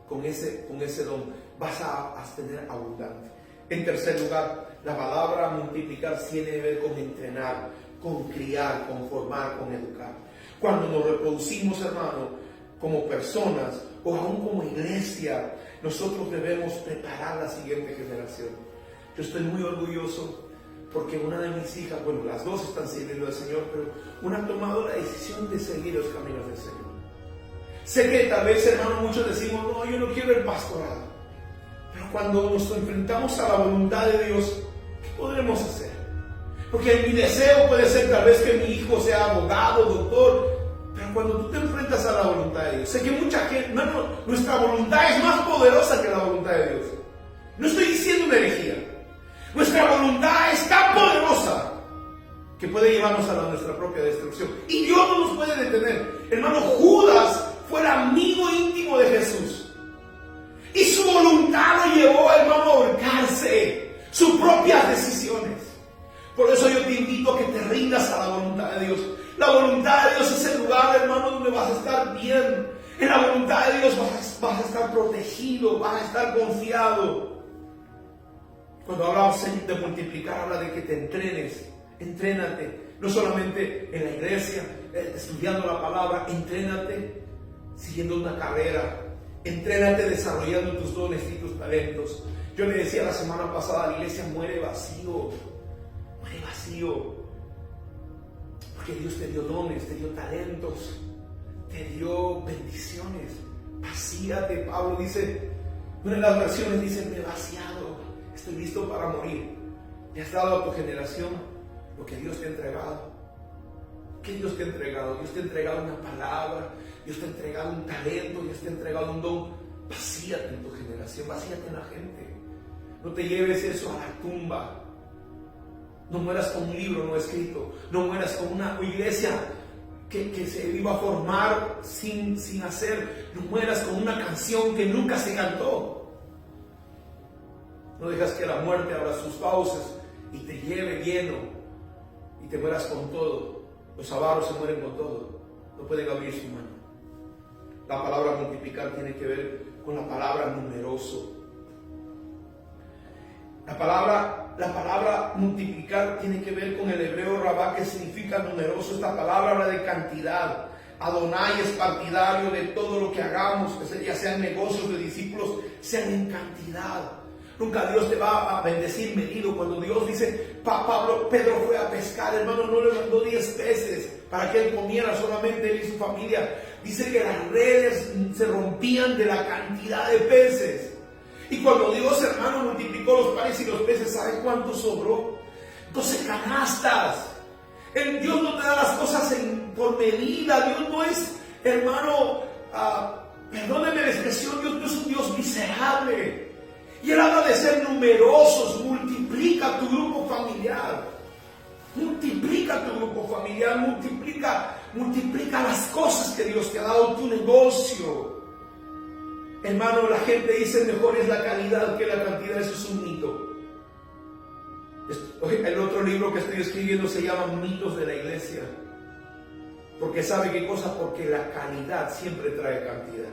con ese don. Vas a tener abundante. En tercer lugar, la palabra multiplicar tiene que ver con entrenar, con criar, con formar, con educar. Cuando nos reproducimos, hermano, como personas o aún como iglesia, nosotros debemos preparar la siguiente generación. Yo estoy muy orgulloso porque una de mis hijas, bueno, las dos están sirviendo al Señor, pero una ha tomado la decisión de seguir los caminos del Señor. Sé que tal vez, hermano, muchos decimos, no, yo no quiero el pastorado. Pero cuando nos enfrentamos a la voluntad de Dios, ¿qué podremos hacer? Porque mi deseo puede ser tal vez que mi hijo sea abogado, doctor, pero cuando tú te enfrentas a la voluntad de Dios, sé que mucha gente, hermano, nuestra voluntad es más poderosa que la voluntad de Dios. No estoy diciendo una herejía. Nuestra voluntad es tan poderosa que puede llevarnos a nuestra propia destrucción. Y Dios no nos puede detener. Hermano, Judas fue el amigo íntimo de Jesús. Y su voluntad lo llevó, hermano, a ahorcarse. Sus propias decisiones. Por eso yo te invito a que te rindas a la voluntad de Dios. La voluntad de Dios es el lugar, hermano, donde vas a estar bien. En la voluntad de Dios vas a estar protegido, vas a estar confiado. Cuando hablamos de multiplicar, habla de que te entrenes. Entrénate, no solamente en la iglesia, estudiando la palabra, entrénate siguiendo una carrera, entrénate desarrollando tus dones y tus talentos. Yo le decía la semana pasada, la iglesia muere vacío, porque Dios te dio dones, te dio talentos, te dio bendiciones. Vacíate. Pablo dice, una de las versiones dice, me he vaciado, estoy listo para morir. Le has dado a tu generación lo que Dios te ha entregado. ¿Qué Dios te ha entregado? Dios te ha entregado una palabra, Dios te ha entregado un talento, Dios te ha entregado un don. Vacíate en tu generación, vacíate en la gente. No te lleves eso a la tumba. No mueras con un libro no escrito, no mueras con una iglesia que se iba a formar sin hacer, no mueras con una canción que nunca se cantó. No dejas que la muerte abra sus fauces y te lleve lleno y te mueras con todo. Los avaros se mueren con todo, no pueden abrir su mano. La palabra multiplicar tiene que ver con la palabra numeroso. La palabra multiplicar tiene que ver con el hebreo rabá, que significa numeroso. Esta palabra habla de cantidad. Adonai es partidario de todo lo que hagamos, ya sean negocios de discípulos, sean en cantidad. Nunca Dios te va a bendecir medido. Cuando Dios dice, Pedro fue a pescar, hermano, no le mandó 10 peces para que él comiera, solamente él y su familia. Dice que las redes se rompían de la cantidad de peces. Y cuando Dios, hermano, multiplicó los panes y los peces, ¿sabe cuánto sobró? 12 canastas. Dios no te da las cosas por medida. Dios no es, hermano, perdóneme la expresión, Dios no es un Dios miserable. Y Él habla de ser numerosos. Multiplica tu grupo familiar. Multiplica tu grupo familiar. Multiplica las cosas que Dios te ha dado, tu negocio. Hermano, la gente dice mejor es la calidad que la cantidad. Eso es un mito. El otro libro que estoy escribiendo se llama Mitos de la Iglesia. Porque ¿sabe qué cosa? Porque la calidad siempre trae cantidad.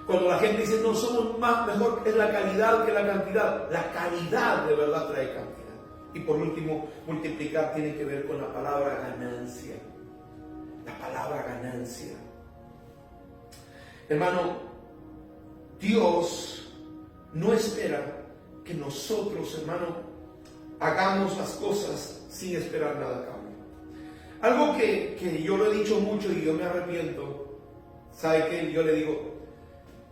Cuando la gente dice no somos mejor es la calidad que la cantidad, la calidad de verdad trae cantidad. Y por último, multiplicar tiene que ver con la palabra ganancia. La palabra ganancia. Hermano, Dios no espera que nosotros, hermano, hagamos las cosas sin esperar nada a cambio. Algo que yo lo he dicho mucho y yo me arrepiento. ¿Sabe qué? Yo le digo,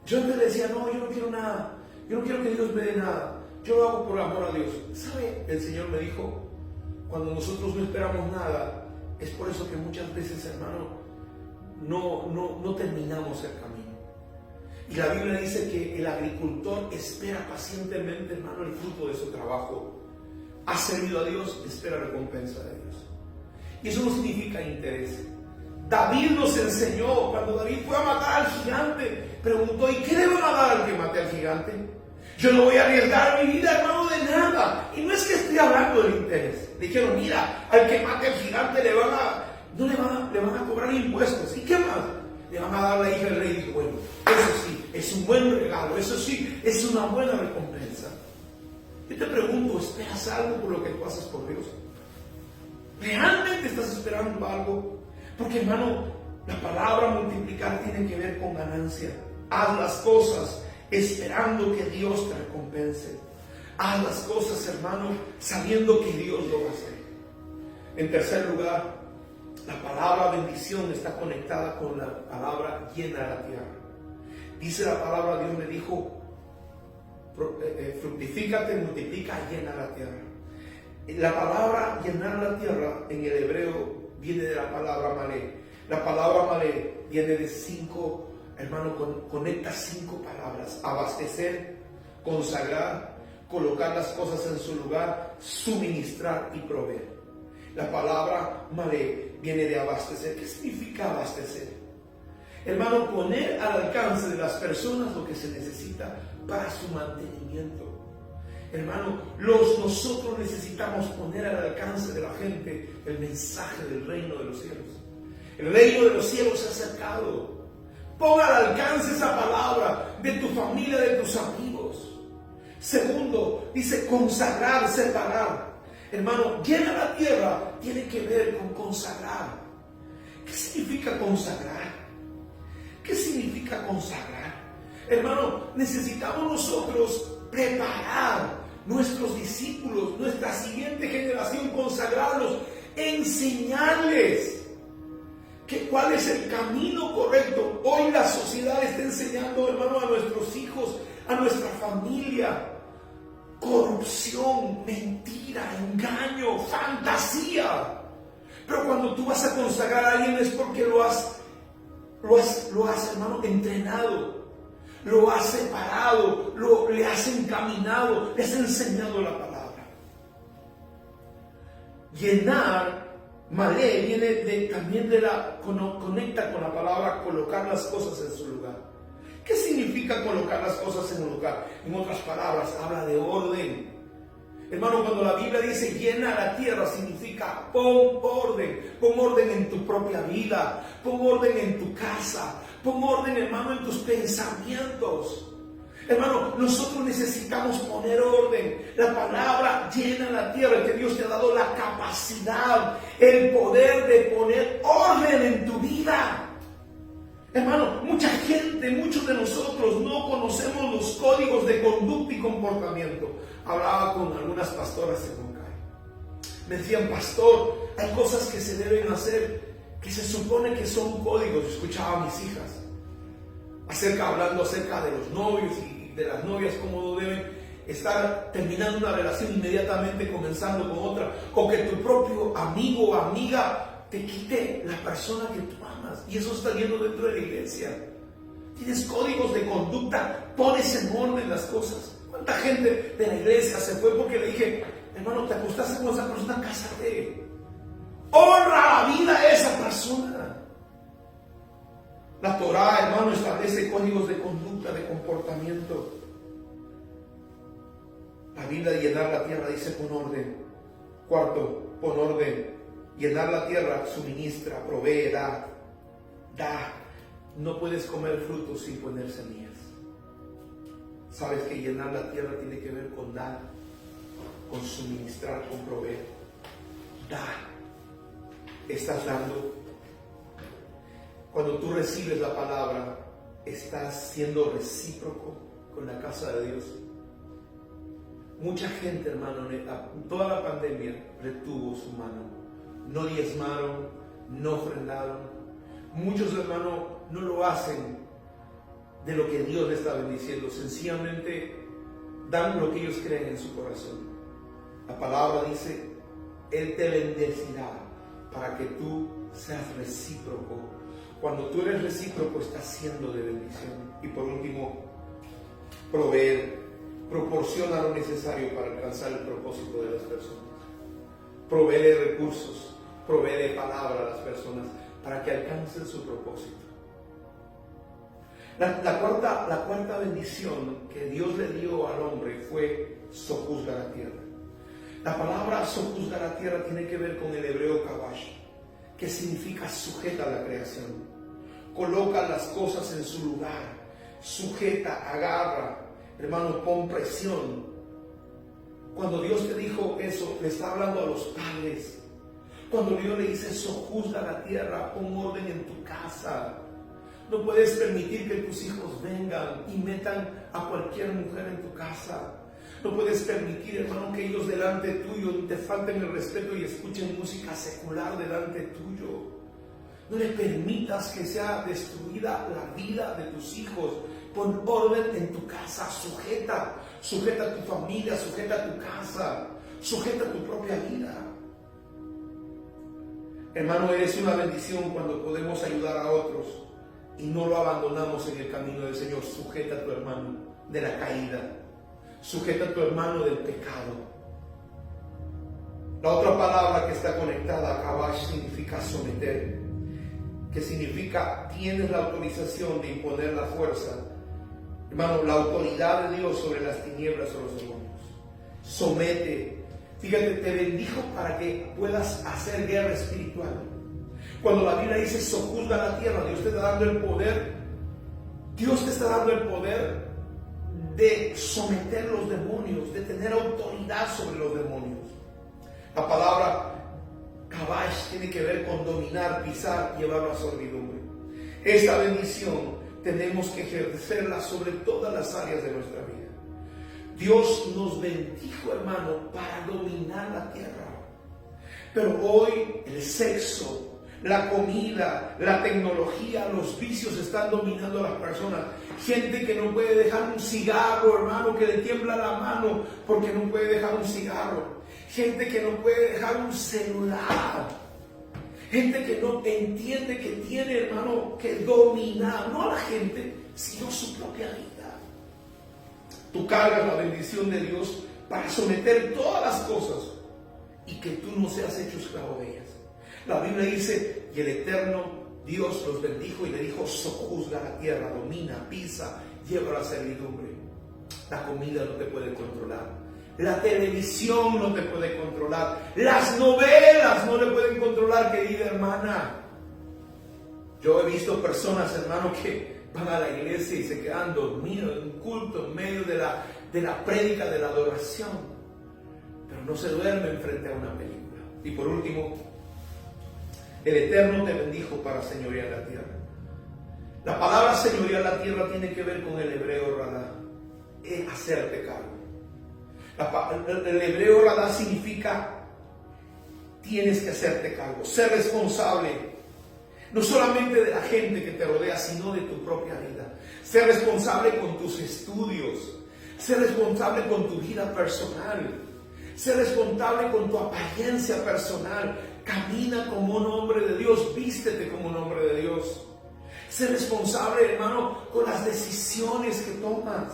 yo antes decía, no, yo no quiero nada. Yo no quiero que Dios me dé nada. Yo lo hago por amor a Dios. ¿Sabe? El Señor me dijo, cuando nosotros no esperamos nada, es por eso que muchas veces, hermano, no terminamos el camino. Y la Biblia dice que el agricultor espera pacientemente, hermano, el fruto de su trabajo. Ha servido a Dios, espera recompensa de Dios. Y eso no significa interés. David nos enseñó, cuando David fue a matar al gigante, preguntó, ¿y qué le van a dar al que mate al gigante? Yo no voy a arriesgar mi vida, hermano, de nada. Y no es que esté hablando del interés. Le dijeron, mira, al que mate al gigante le van a cobrar impuestos. ¿Y qué más? Le van a dar la hija del rey. Y dijo, bueno, eso sí, es un buen regalo, eso sí, es una buena recompensa. Yo te pregunto, ¿esperas algo por lo que tú haces por Dios? ¿Realmente estás esperando algo? Porque, hermano, la palabra multiplicar tiene que ver con ganancia. Haz las cosas esperando que Dios te recompense. Haz las cosas, hermano, sabiendo que Dios lo va a hacer. En tercer lugar, la palabra bendición está conectada con la palabra llena la tierra. Dice la palabra, Dios le dijo, fructifícate, multiplica, llena la tierra. La palabra llenar la tierra en el hebreo viene de la palabra malé. La palabra malé viene de 5, hermano, conecta 5 palabras: abastecer, consagrar, colocar las cosas en su lugar, suministrar y proveer. La palabra malé viene de abastecer. ¿Qué significa abastecer? Hermano, poner al alcance de las personas lo que se necesita para su mantenimiento. Hermano, nosotros necesitamos poner al alcance de la gente el mensaje del reino de los cielos. El reino de los cielos se ha acercado. Pon al alcance esa palabra de tu familia, de tus amigos. Segundo, dice consagrar, separar. Hermano, llena la tierra tiene que ver con consagrar. ¿Qué significa consagrar? ¿Qué significa consagrar? Hermano, necesitamos nosotros preparar nuestros discípulos, nuestra siguiente generación, consagrarlos, enseñarles cuál es el camino correcto. Hoy la sociedad está enseñando, hermano, a nuestros hijos, a nuestra familia, corrupción, mentira, engaño, fantasía. Pero cuando tú vas a consagrar a alguien es porque lo has, hermano, entrenado, lo has separado, le has encaminado, le has enseñado la palabra. Llenar, malé, viene también conecta con la palabra colocar las cosas en su lugar. ¿Qué significa colocar las cosas en un lugar? En otras palabras, habla de orden. Hermano, cuando la Biblia dice llena la tierra, significa pon orden en tu propia vida, pon orden en tu casa, pon orden, hermano, en tus pensamientos. Hermano, nosotros necesitamos poner orden. La palabra llena la tierra, que Dios te ha dado la capacidad, el poder de poner orden en tu vida. Hermano, mucha gente, muchos de nosotros no conocemos los códigos de conducta y comportamiento. Hablaba con algunas pastoras en Moncay. Me decían, pastor, hay cosas que se deben hacer que se supone que son códigos. Yo escuchaba a mis hijas hablando acerca de los novios y de las novias, cómo deben estar terminando una relación inmediatamente comenzando con otra, o que tu propio amigo o amiga te quite la persona que tú amas, y eso está yendo dentro de la iglesia. Tienes códigos de conducta, pones en orden las cosas. ¿Cuánta gente de la iglesia se fue porque le dije, hermano, te acostaste con esa persona, cásate? Honra la vida a esa persona. La Torá, hermano, establece códigos de conducta, de comportamiento. La Biblia de llenar la tierra dice pon orden. Cuarto, pon orden. Llenar la tierra suministra, provee, da. No puedes comer frutos sin poner semillas. Sabes que llenar la tierra tiene que ver con dar, con suministrar, con proveer. Da. Estás dando. Cuando tú recibes la palabra, estás siendo recíproco con la casa de Dios. Mucha gente, hermano, toda la pandemia retuvo su mano. No diezmaron, no ofrendaron. Muchos, hermanos, no lo hacen de lo que Dios les está bendiciendo. Sencillamente dan lo que ellos creen en su corazón. La palabra dice, Él te bendecirá para que tú seas recíproco. Cuando tú eres recíproco, estás siendo de bendición. Y por último, proveer. Proporciona lo necesario para alcanzar el propósito de las personas. Provee de recursos, provee de palabra a las personas para que alcancen su propósito. La cuarta bendición que Dios le dio al hombre fue sojuzga la tierra. La palabra sojuzga la tierra tiene que ver con el hebreo kabash, que significa sujeta a la creación. Coloca las cosas en su lugar, sujeta, agarra. Hermano, pon presión. Cuando Dios te dijo eso, le está hablando a los padres. Cuando Dios le dice, sojuzga la tierra, pon orden en tu casa. No puedes permitir que tus hijos vengan y metan a cualquier mujer en tu casa. No puedes permitir, hermano, que ellos delante tuyo te falten el respeto y escuchen música secular delante tuyo. No le permitas que sea destruida la vida de tus hijos. Pon orden en tu casa, sujeta a tu familia, sujeta a tu casa, sujeta a tu propia vida. Hermano, eres una bendición cuando podemos ayudar a otros y no lo abandonamos en el camino del Señor. Sujeta a tu hermano de la caída, sujeta a tu hermano del pecado. La otra palabra que está conectada a kabash significa someter, que significa tienes la autorización de imponer la fuerza, hermano, la autoridad de Dios sobre las tinieblas o los demonios. Somete. Fíjate, te bendijo para que puedas hacer guerra espiritual. Cuando la Biblia dice sojuzga la tierra, Dios te está dando el poder. Dios te está dando el poder de someter los demonios, de tener autoridad sobre los demonios. La palabra kabash tiene que ver con dominar, pisar, llevarlo a servidumbre. Esta bendición tenemos que ejercerla sobre todas las áreas de nuestra vida. Dios nos bendijo, hermano, para dominar la tierra. Pero hoy el sexo, la comida, la tecnología, los vicios están dominando a las personas. Gente que no puede dejar un cigarro, hermano, que le tiembla la mano porque no puede dejar un cigarro. Gente que no puede dejar un celular. Gente que no entiende que tiene, hermano, que dominar, no a la gente, sino su propia vida. Tú cargas la bendición de Dios para someter todas las cosas y que tú no seas hecho esclavo de ellas. La Biblia dice, y el eterno Dios los bendijo y le dijo, sojuzga la tierra, domina, pisa, lleva la servidumbre. La comida no te puede controlar. La televisión no te puede controlar. Las novelas no le pueden controlar, querida hermana. Yo he visto personas, hermano, que van a la iglesia y se quedan dormidos en un culto en medio de la prédica, de la adoración, pero no se duermen frente a una película. Y por último, el Eterno te bendijo para señorear la tierra. La palabra señorear la tierra tiene que ver con el hebreo radá, es hacerte cargo. El hebreo radá significa tienes que hacerte cargo, ser responsable. No solamente de la gente que te rodea, sino de tu propia vida. Ser responsable con tus estudios. Ser responsable con tu vida personal. Ser responsable con tu apariencia personal. Camina como un hombre de Dios. Vístete como un hombre de Dios. Ser responsable, hermano, con las decisiones que tomas.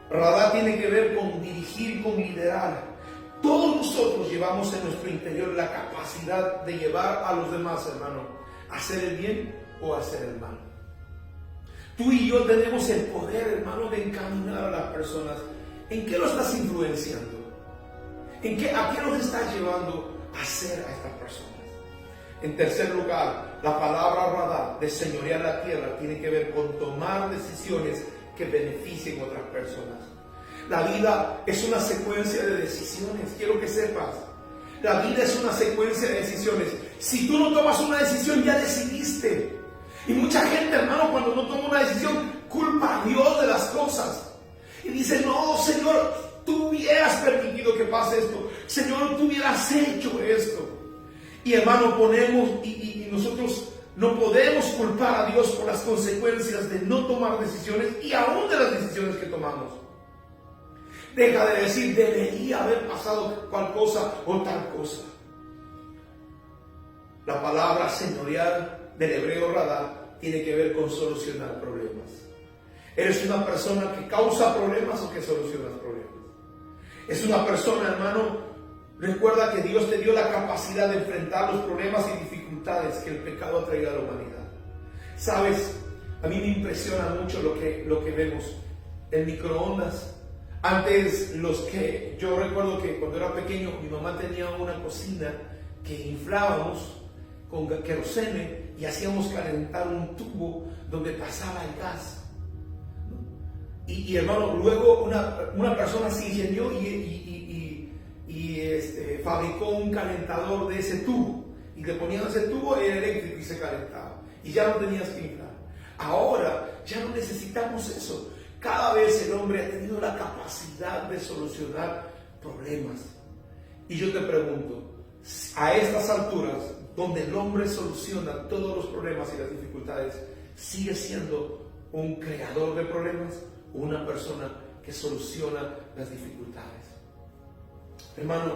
Radá tiene que ver con dirigir y con liderar. Todos nosotros llevamos en nuestro interior la capacidad de llevar a los demás, hermano, a hacer el bien o a hacer el mal. Tú y yo tenemos el poder, hermano, de encaminar a las personas. ¿En qué lo estás influenciando? ¿A qué los estás llevando a hacer a estas personas? En tercer lugar, la palabra radá, de señorear la tierra, tiene que ver con tomar decisiones que beneficien a otras personas. La vida es una secuencia de decisiones, quiero que sepas. La vida es una secuencia de decisiones. Si tú no tomas una decisión, ya decidiste. Y mucha gente, hermano, cuando no toma una decisión, culpa a Dios de las cosas. Y dice, no, Señor, tú hubieras permitido que pase esto. Señor, tú hubieras hecho esto. Y hermano, y nosotros no podemos culpar a Dios por las consecuencias de no tomar decisiones y aún de las decisiones que tomamos. Deja de decir, debería haber pasado cual cosa o tal cosa. La palabra señorear del hebreo radá tiene que ver con solucionar problemas. ¿Eres una persona que causa problemas o que soluciona problemas? Es una persona, hermano, recuerda que Dios te dio la capacidad de enfrentar los problemas y dificultades que el pecado ha traído a la humanidad. ¿Sabes? A mí me impresiona mucho lo que vemos en microondas. Antes, yo recuerdo que cuando era pequeño, mi mamá tenía una cocina que inflábamos con querosene y hacíamos calentar un tubo donde pasaba el gas. Y hermano, luego una persona se ingenió y fabricó un calentador de ese tubo. Y le ponían ese tubo, era eléctrico y se calentaba. Y ya no tenías que inflar. Ahora ya no necesitamos eso. cada vez el hombre ha tenido la capacidad de solucionar problemas. Y yo te pregunto, a estas alturas, donde el hombre soluciona todos los problemas y las dificultades, ¿sigue siendo un creador de problemas o una persona que soluciona las dificultades? Hermano,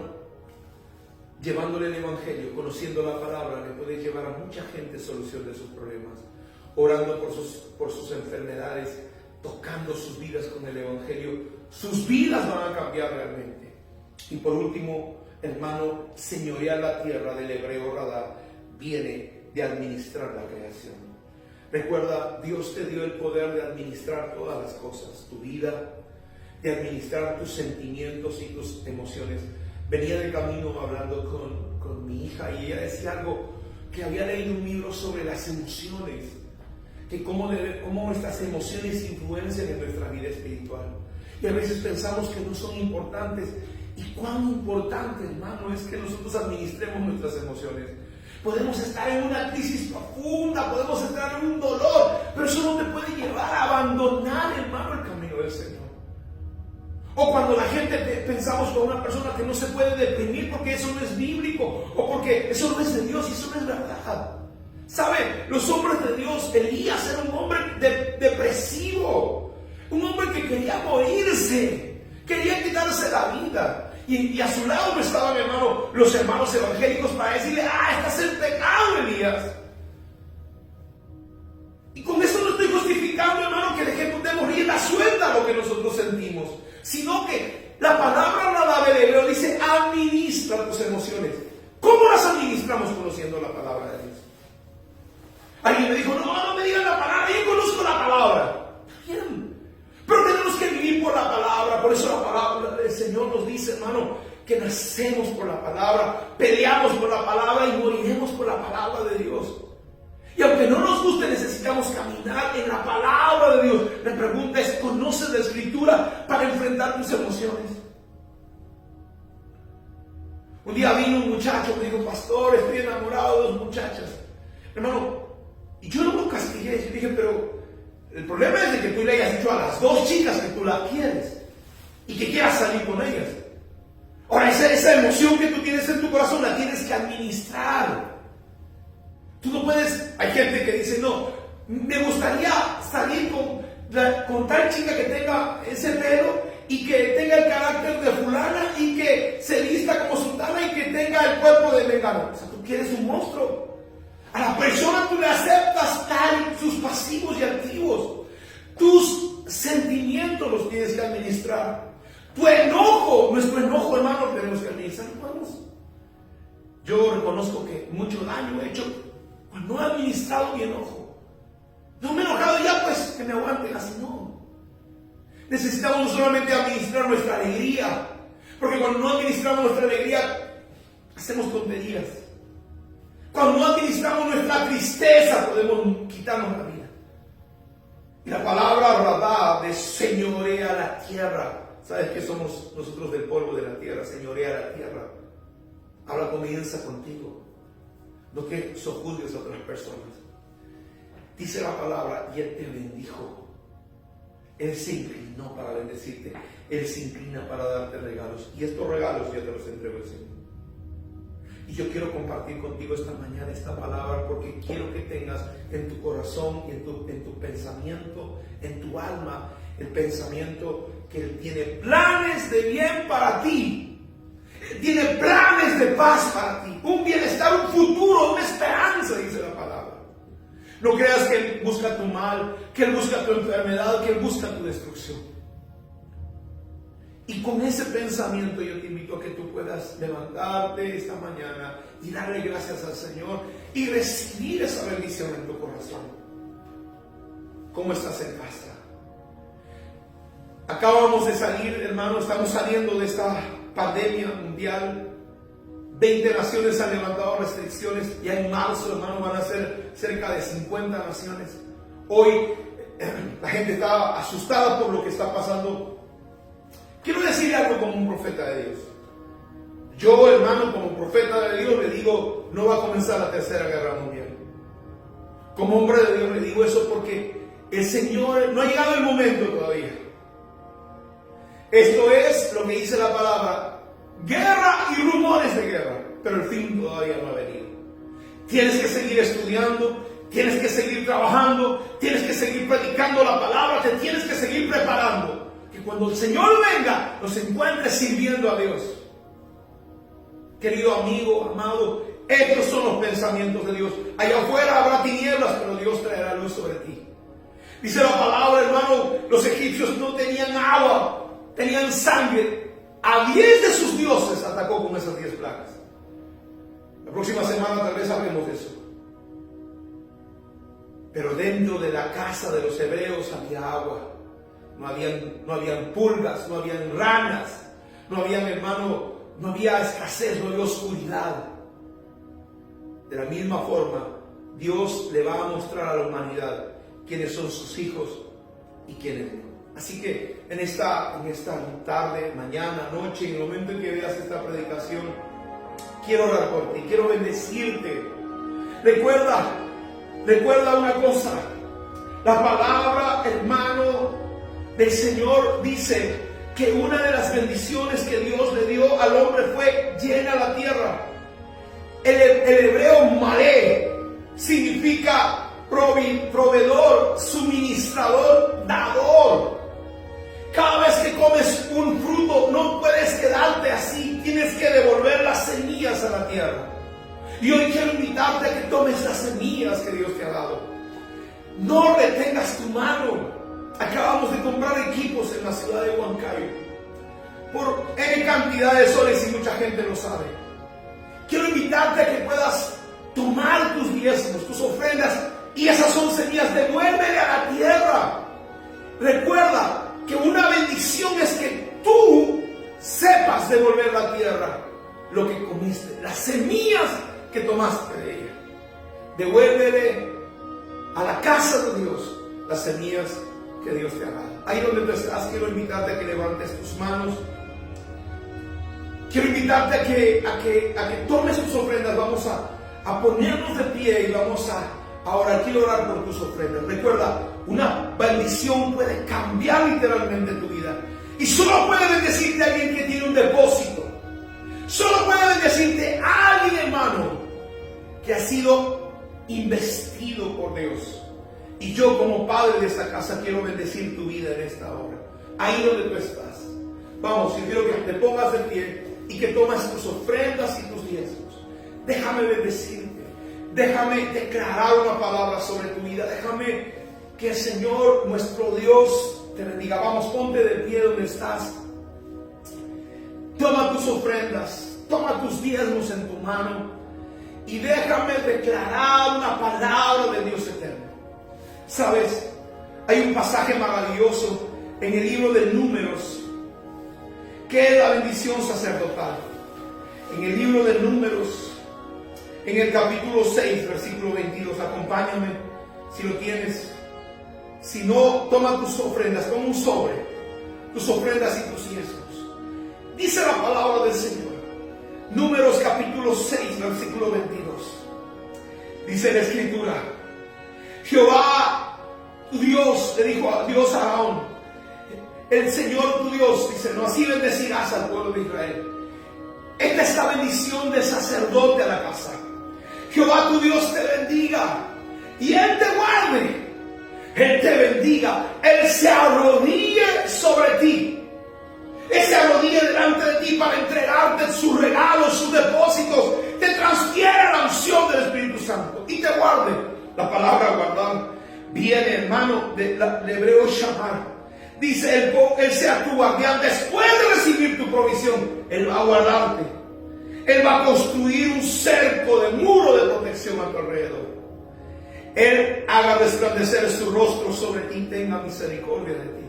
llevándole el evangelio, conociendo la palabra, le puede llevar a mucha gente solución de sus problemas, orando por sus enfermedades, tocando sus vidas con el evangelio. Sus vidas van a cambiar realmente. Y por último, hermano, señorear la tierra, del hebreo radá, viene de administrar la creación. Recuerda, Dios te dio el poder de administrar todas las cosas, tu vida, de administrar tus sentimientos y tus emociones. Venía de camino hablando con mi hija y ella decía algo, que había leído un libro sobre las emociones, que cómo estas emociones influencian en nuestra vida espiritual. Y a veces pensamos que no son importantes. Y cuán importante, hermano, es que nosotros administremos nuestras emociones. Podemos estar en una crisis profunda, podemos estar en un dolor, pero eso no te puede llevar a abandonar, hermano, el camino del Señor. O cuando la gente pensamos con una persona que no se puede deprimir porque eso no es bíblico, o porque eso no es de Dios y eso no es verdad. ¿Sabe? Los hombres de Dios, Elías era un hombre depresivo, un hombre que quería morirse, quería quitarse la vida. Y a su lado no estaban, hermano, los hermanos evangélicos para decirle, estás en pecado, Elías. Y con eso no estoy justificando, hermano, que dejemos de morir la suelta lo que nosotros sentimos, sino que la palabra radá del hebreo dice, administra tus emociones. ¿Cómo las administramos conociendo la palabra de Dios? Alguien me dijo, no me digan la palabra, yo conozco la palabra. Bien, pero tenemos que vivir por la palabra. Por eso la palabra del Señor nos dice, hermano, que nacemos por la palabra, peleamos por la palabra y moriremos por la palabra de Dios. Y aunque no nos guste, necesitamos caminar en la palabra de Dios. La pregunta es, ¿conoces la Escritura para enfrentar tus emociones? Un día vino un muchacho, me dijo, pastor, estoy enamorado de dos muchachas. Hermano, y yo no lo castigué, yo dije, pero el problema es de que tú le hayas dicho a las dos chicas que tú la quieres y que quieras salir con ellas. Ahora, esa emoción que tú tienes en tu corazón la tienes que administrar. Tú no puedes, hay gente que dice, no, me gustaría salir con tal chica que tenga ese pelo y que tenga el carácter de fulana y que se vista como sultana y que tenga el cuerpo de mengano. O sea, tú quieres un monstruo. A la persona tú le aceptas tal, sus pasivos y activos. Tus sentimientos los tienes que administrar. Tu enojo, nuestro enojo, hermano, tenemos que administrar. Vamos. Yo reconozco que mucho daño he hecho cuando no he administrado mi enojo. No me he enojado ya, pues que me aguanten así, no. Necesitamos no solamente administrar nuestra alegría, porque cuando no administramos nuestra alegría, hacemos tonterías. Cuando no administramos nuestra tristeza, podemos quitarnos la vida. Y la palabra radá de señorea la tierra. ¿Sabes qué somos nosotros del polvo de la tierra? Señorea la tierra. Ahora comienza contigo. No que sojuzgues a otras personas. Dice la palabra, y Él te bendijo. Él se inclinó para bendecirte. Él se inclina para darte regalos. Y estos regalos ya te los entrego el Señor. Y yo quiero compartir contigo esta mañana esta palabra porque quiero que tengas en tu corazón y en tu pensamiento, en tu alma, el pensamiento que Él tiene planes de bien para ti. Él tiene planes de paz para ti, un bienestar, un futuro, una esperanza, dice la palabra. No creas que Él busca tu mal, que Él busca tu enfermedad, que Él busca tu destrucción. Y con ese pensamiento yo te invito a que tú puedas levantarte esta mañana y darle gracias al Señor y recibir esa bendición en tu corazón. ¿Cómo estás en casa? Acabamos de salir, hermano, estamos saliendo de esta pandemia mundial. 20 naciones han levantado restricciones. Ya en marzo, hermano, van a ser cerca de 50 naciones. Hoy la gente está asustada por lo que está pasando. Quiero decirle algo como un profeta de Dios. Yo, hermano, como profeta de Dios, le digo, no va a comenzar la tercera guerra mundial. Como hombre de Dios le digo eso porque el Señor, no ha llegado el momento todavía. Esto es lo que dice la palabra: guerra y rumores de guerra, pero el fin todavía no ha venido. Tienes que seguir estudiando, tienes que seguir trabajando, tienes que seguir predicando la palabra, te tienes que seguir preparando, que cuando el Señor venga nos encuentre sirviendo a Dios. Querido amigo, amado, estos son los pensamientos de Dios. Allá afuera habrá tinieblas, pero Dios traerá luz sobre ti. Dice la palabra, hermano, los egipcios no tenían agua, tenían sangre. A 10 de sus dioses atacó con esas 10 plagas. La próxima semana tal vez hablemos de eso. Pero dentro de la casa de los hebreos había agua. No habían pulgas, no habían ranas, no había escasez, no había oscuridad. De la misma forma, Dios le va a mostrar a la humanidad quiénes son sus hijos y quiénes no. Así que en esta tarde, mañana, noche, en el momento en que veas esta predicación, quiero orar por ti, quiero bendecirte. Recuerda una cosa: la palabra, hermano, del Señor dice que una de las bendiciones que Dios le dio al hombre fue: llena la tierra. El hebreo malé significa proveedor, suministrador, dador. Cada vez que comes un fruto no puedes quedarte así, tienes que devolver las semillas a la tierra. Y hoy quiero invitarte a que tomes las semillas que Dios te ha dado. No retengas tu mano. Acabamos de comprar equipos en la ciudad de Huancayo por N cantidad de soles y mucha gente lo sabe. Quiero invitarte a que puedas tomar tus diezmos, tus ofrendas, y esas son semillas, devuélvele a la tierra. Recuerda que una bendición es que tú sepas devolver a la tierra lo que comiste, las semillas que tomaste de ella. Devuélvele a la casa de Dios las semillas que Dios te ha dado. Ahí donde tú estás, quiero invitarte a que levantes tus manos. Quiero invitarte a que tomes tus ofrendas. Vamos a ponernos de pie y vamos a orar. Quiero orar por tus ofrendas. Recuerda, una bendición puede cambiar literalmente tu vida. Y solo puede bendecirte alguien que tiene un depósito. Solo puede bendecirte alguien, hermano, que ha sido investido por Dios. Y yo, como padre de esta casa, quiero bendecir tu vida en esta hora. Ahí donde tú estás. Vamos, y quiero que te pongas de pie y que tomes tus ofrendas y tus diezmos. Déjame bendecirte. Déjame declarar una palabra sobre tu vida. Déjame que el Señor, nuestro Dios, te bendiga. Vamos, ponte de pie donde estás. Toma tus ofrendas, toma tus diezmos en tu mano y déjame declarar una palabra de Dios eterno. ¿Sabes? Hay un pasaje maravilloso en el libro de Números, que es la bendición sacerdotal. En el libro de Números, en el capítulo 6, versículo 22, acompáñame si lo tienes. Si no, toma tus ofrendas, toma un sobre, tus ofrendas y tus diezmos. Dice la palabra del Señor, Números capítulo 6, versículo 22. Dice la Escritura: Jehová, tu Dios, le dijo a Dios a Aarón, el Señor tu Dios, dice, no así bendecirás al pueblo de Israel. Esta es la bendición del sacerdote a la casa. Jehová tu Dios te bendiga y Él te guarde. Él te bendiga, Él se arrodille sobre ti. Él se arrodille delante de ti para entregarte sus regalos, sus depósitos. Te transfiere la unción del Espíritu Santo y te guarde. La palabra guardar viene, hermano, del hebreo shamar. Dice, Él sea tu guardián. Después de recibir tu provisión, Él va a guardarte. Él va a construir un cerco de muro de protección a tu alrededor. Él haga resplandecer su rostro sobre ti y tenga misericordia de ti.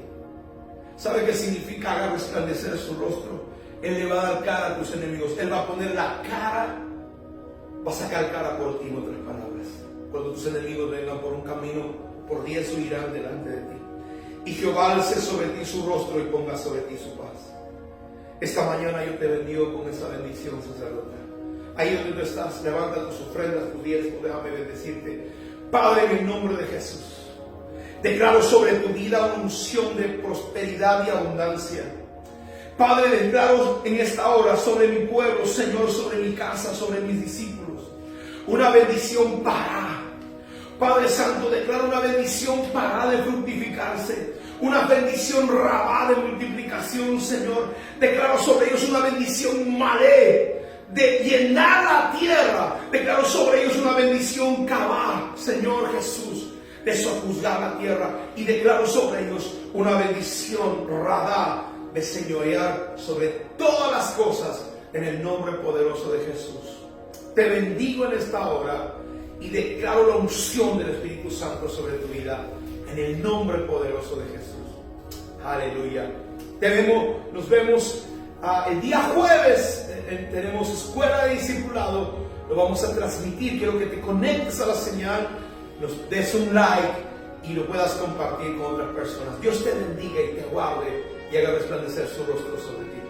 ¿Sabe qué significa haga resplandecer su rostro? Él le va a dar cara a tus enemigos. Él va a poner la cara, va a sacar cara por ti, en otras palabras. Cuando tus enemigos vengan por un camino, por 10 huirán delante de ti. Y Jehová alce sobre ti su rostro y ponga sobre ti su paz. Esta mañana yo te bendigo con esa bendición sacerdotal. Ahí donde tú estás, levanta tus ofrendas, tus diezmos, déjame bendecirte. Padre, en el nombre de Jesús, Declaro sobre tu vida una unción de prosperidad y abundancia. Padre, declaro en esta hora sobre mi pueblo, Señor, sobre mi casa, sobre mis discípulos, una bendición para. Padre Santo, declaro una bendición para de fructificarse, una bendición rabá de multiplicación, Señor. Declaro sobre ellos una bendición malé de llenar la tierra. Declaro sobre ellos una bendición cabá, Señor Jesús, de sojuzgar la tierra. Y declaro sobre ellos una bendición radá de señorear sobre todas las cosas en el nombre poderoso de Jesús. Te bendigo en esta hora y declaro la unción del Espíritu Santo sobre tu vida en el nombre poderoso de Jesús. Aleluya. Nos vemos el día jueves. Tenemos escuela de discipulado. Lo vamos a transmitir. Quiero que te conectes a la señal, nos des un like y lo puedas compartir con otras personas. Dios te bendiga y te guarde y haga resplandecer su rostro sobre ti.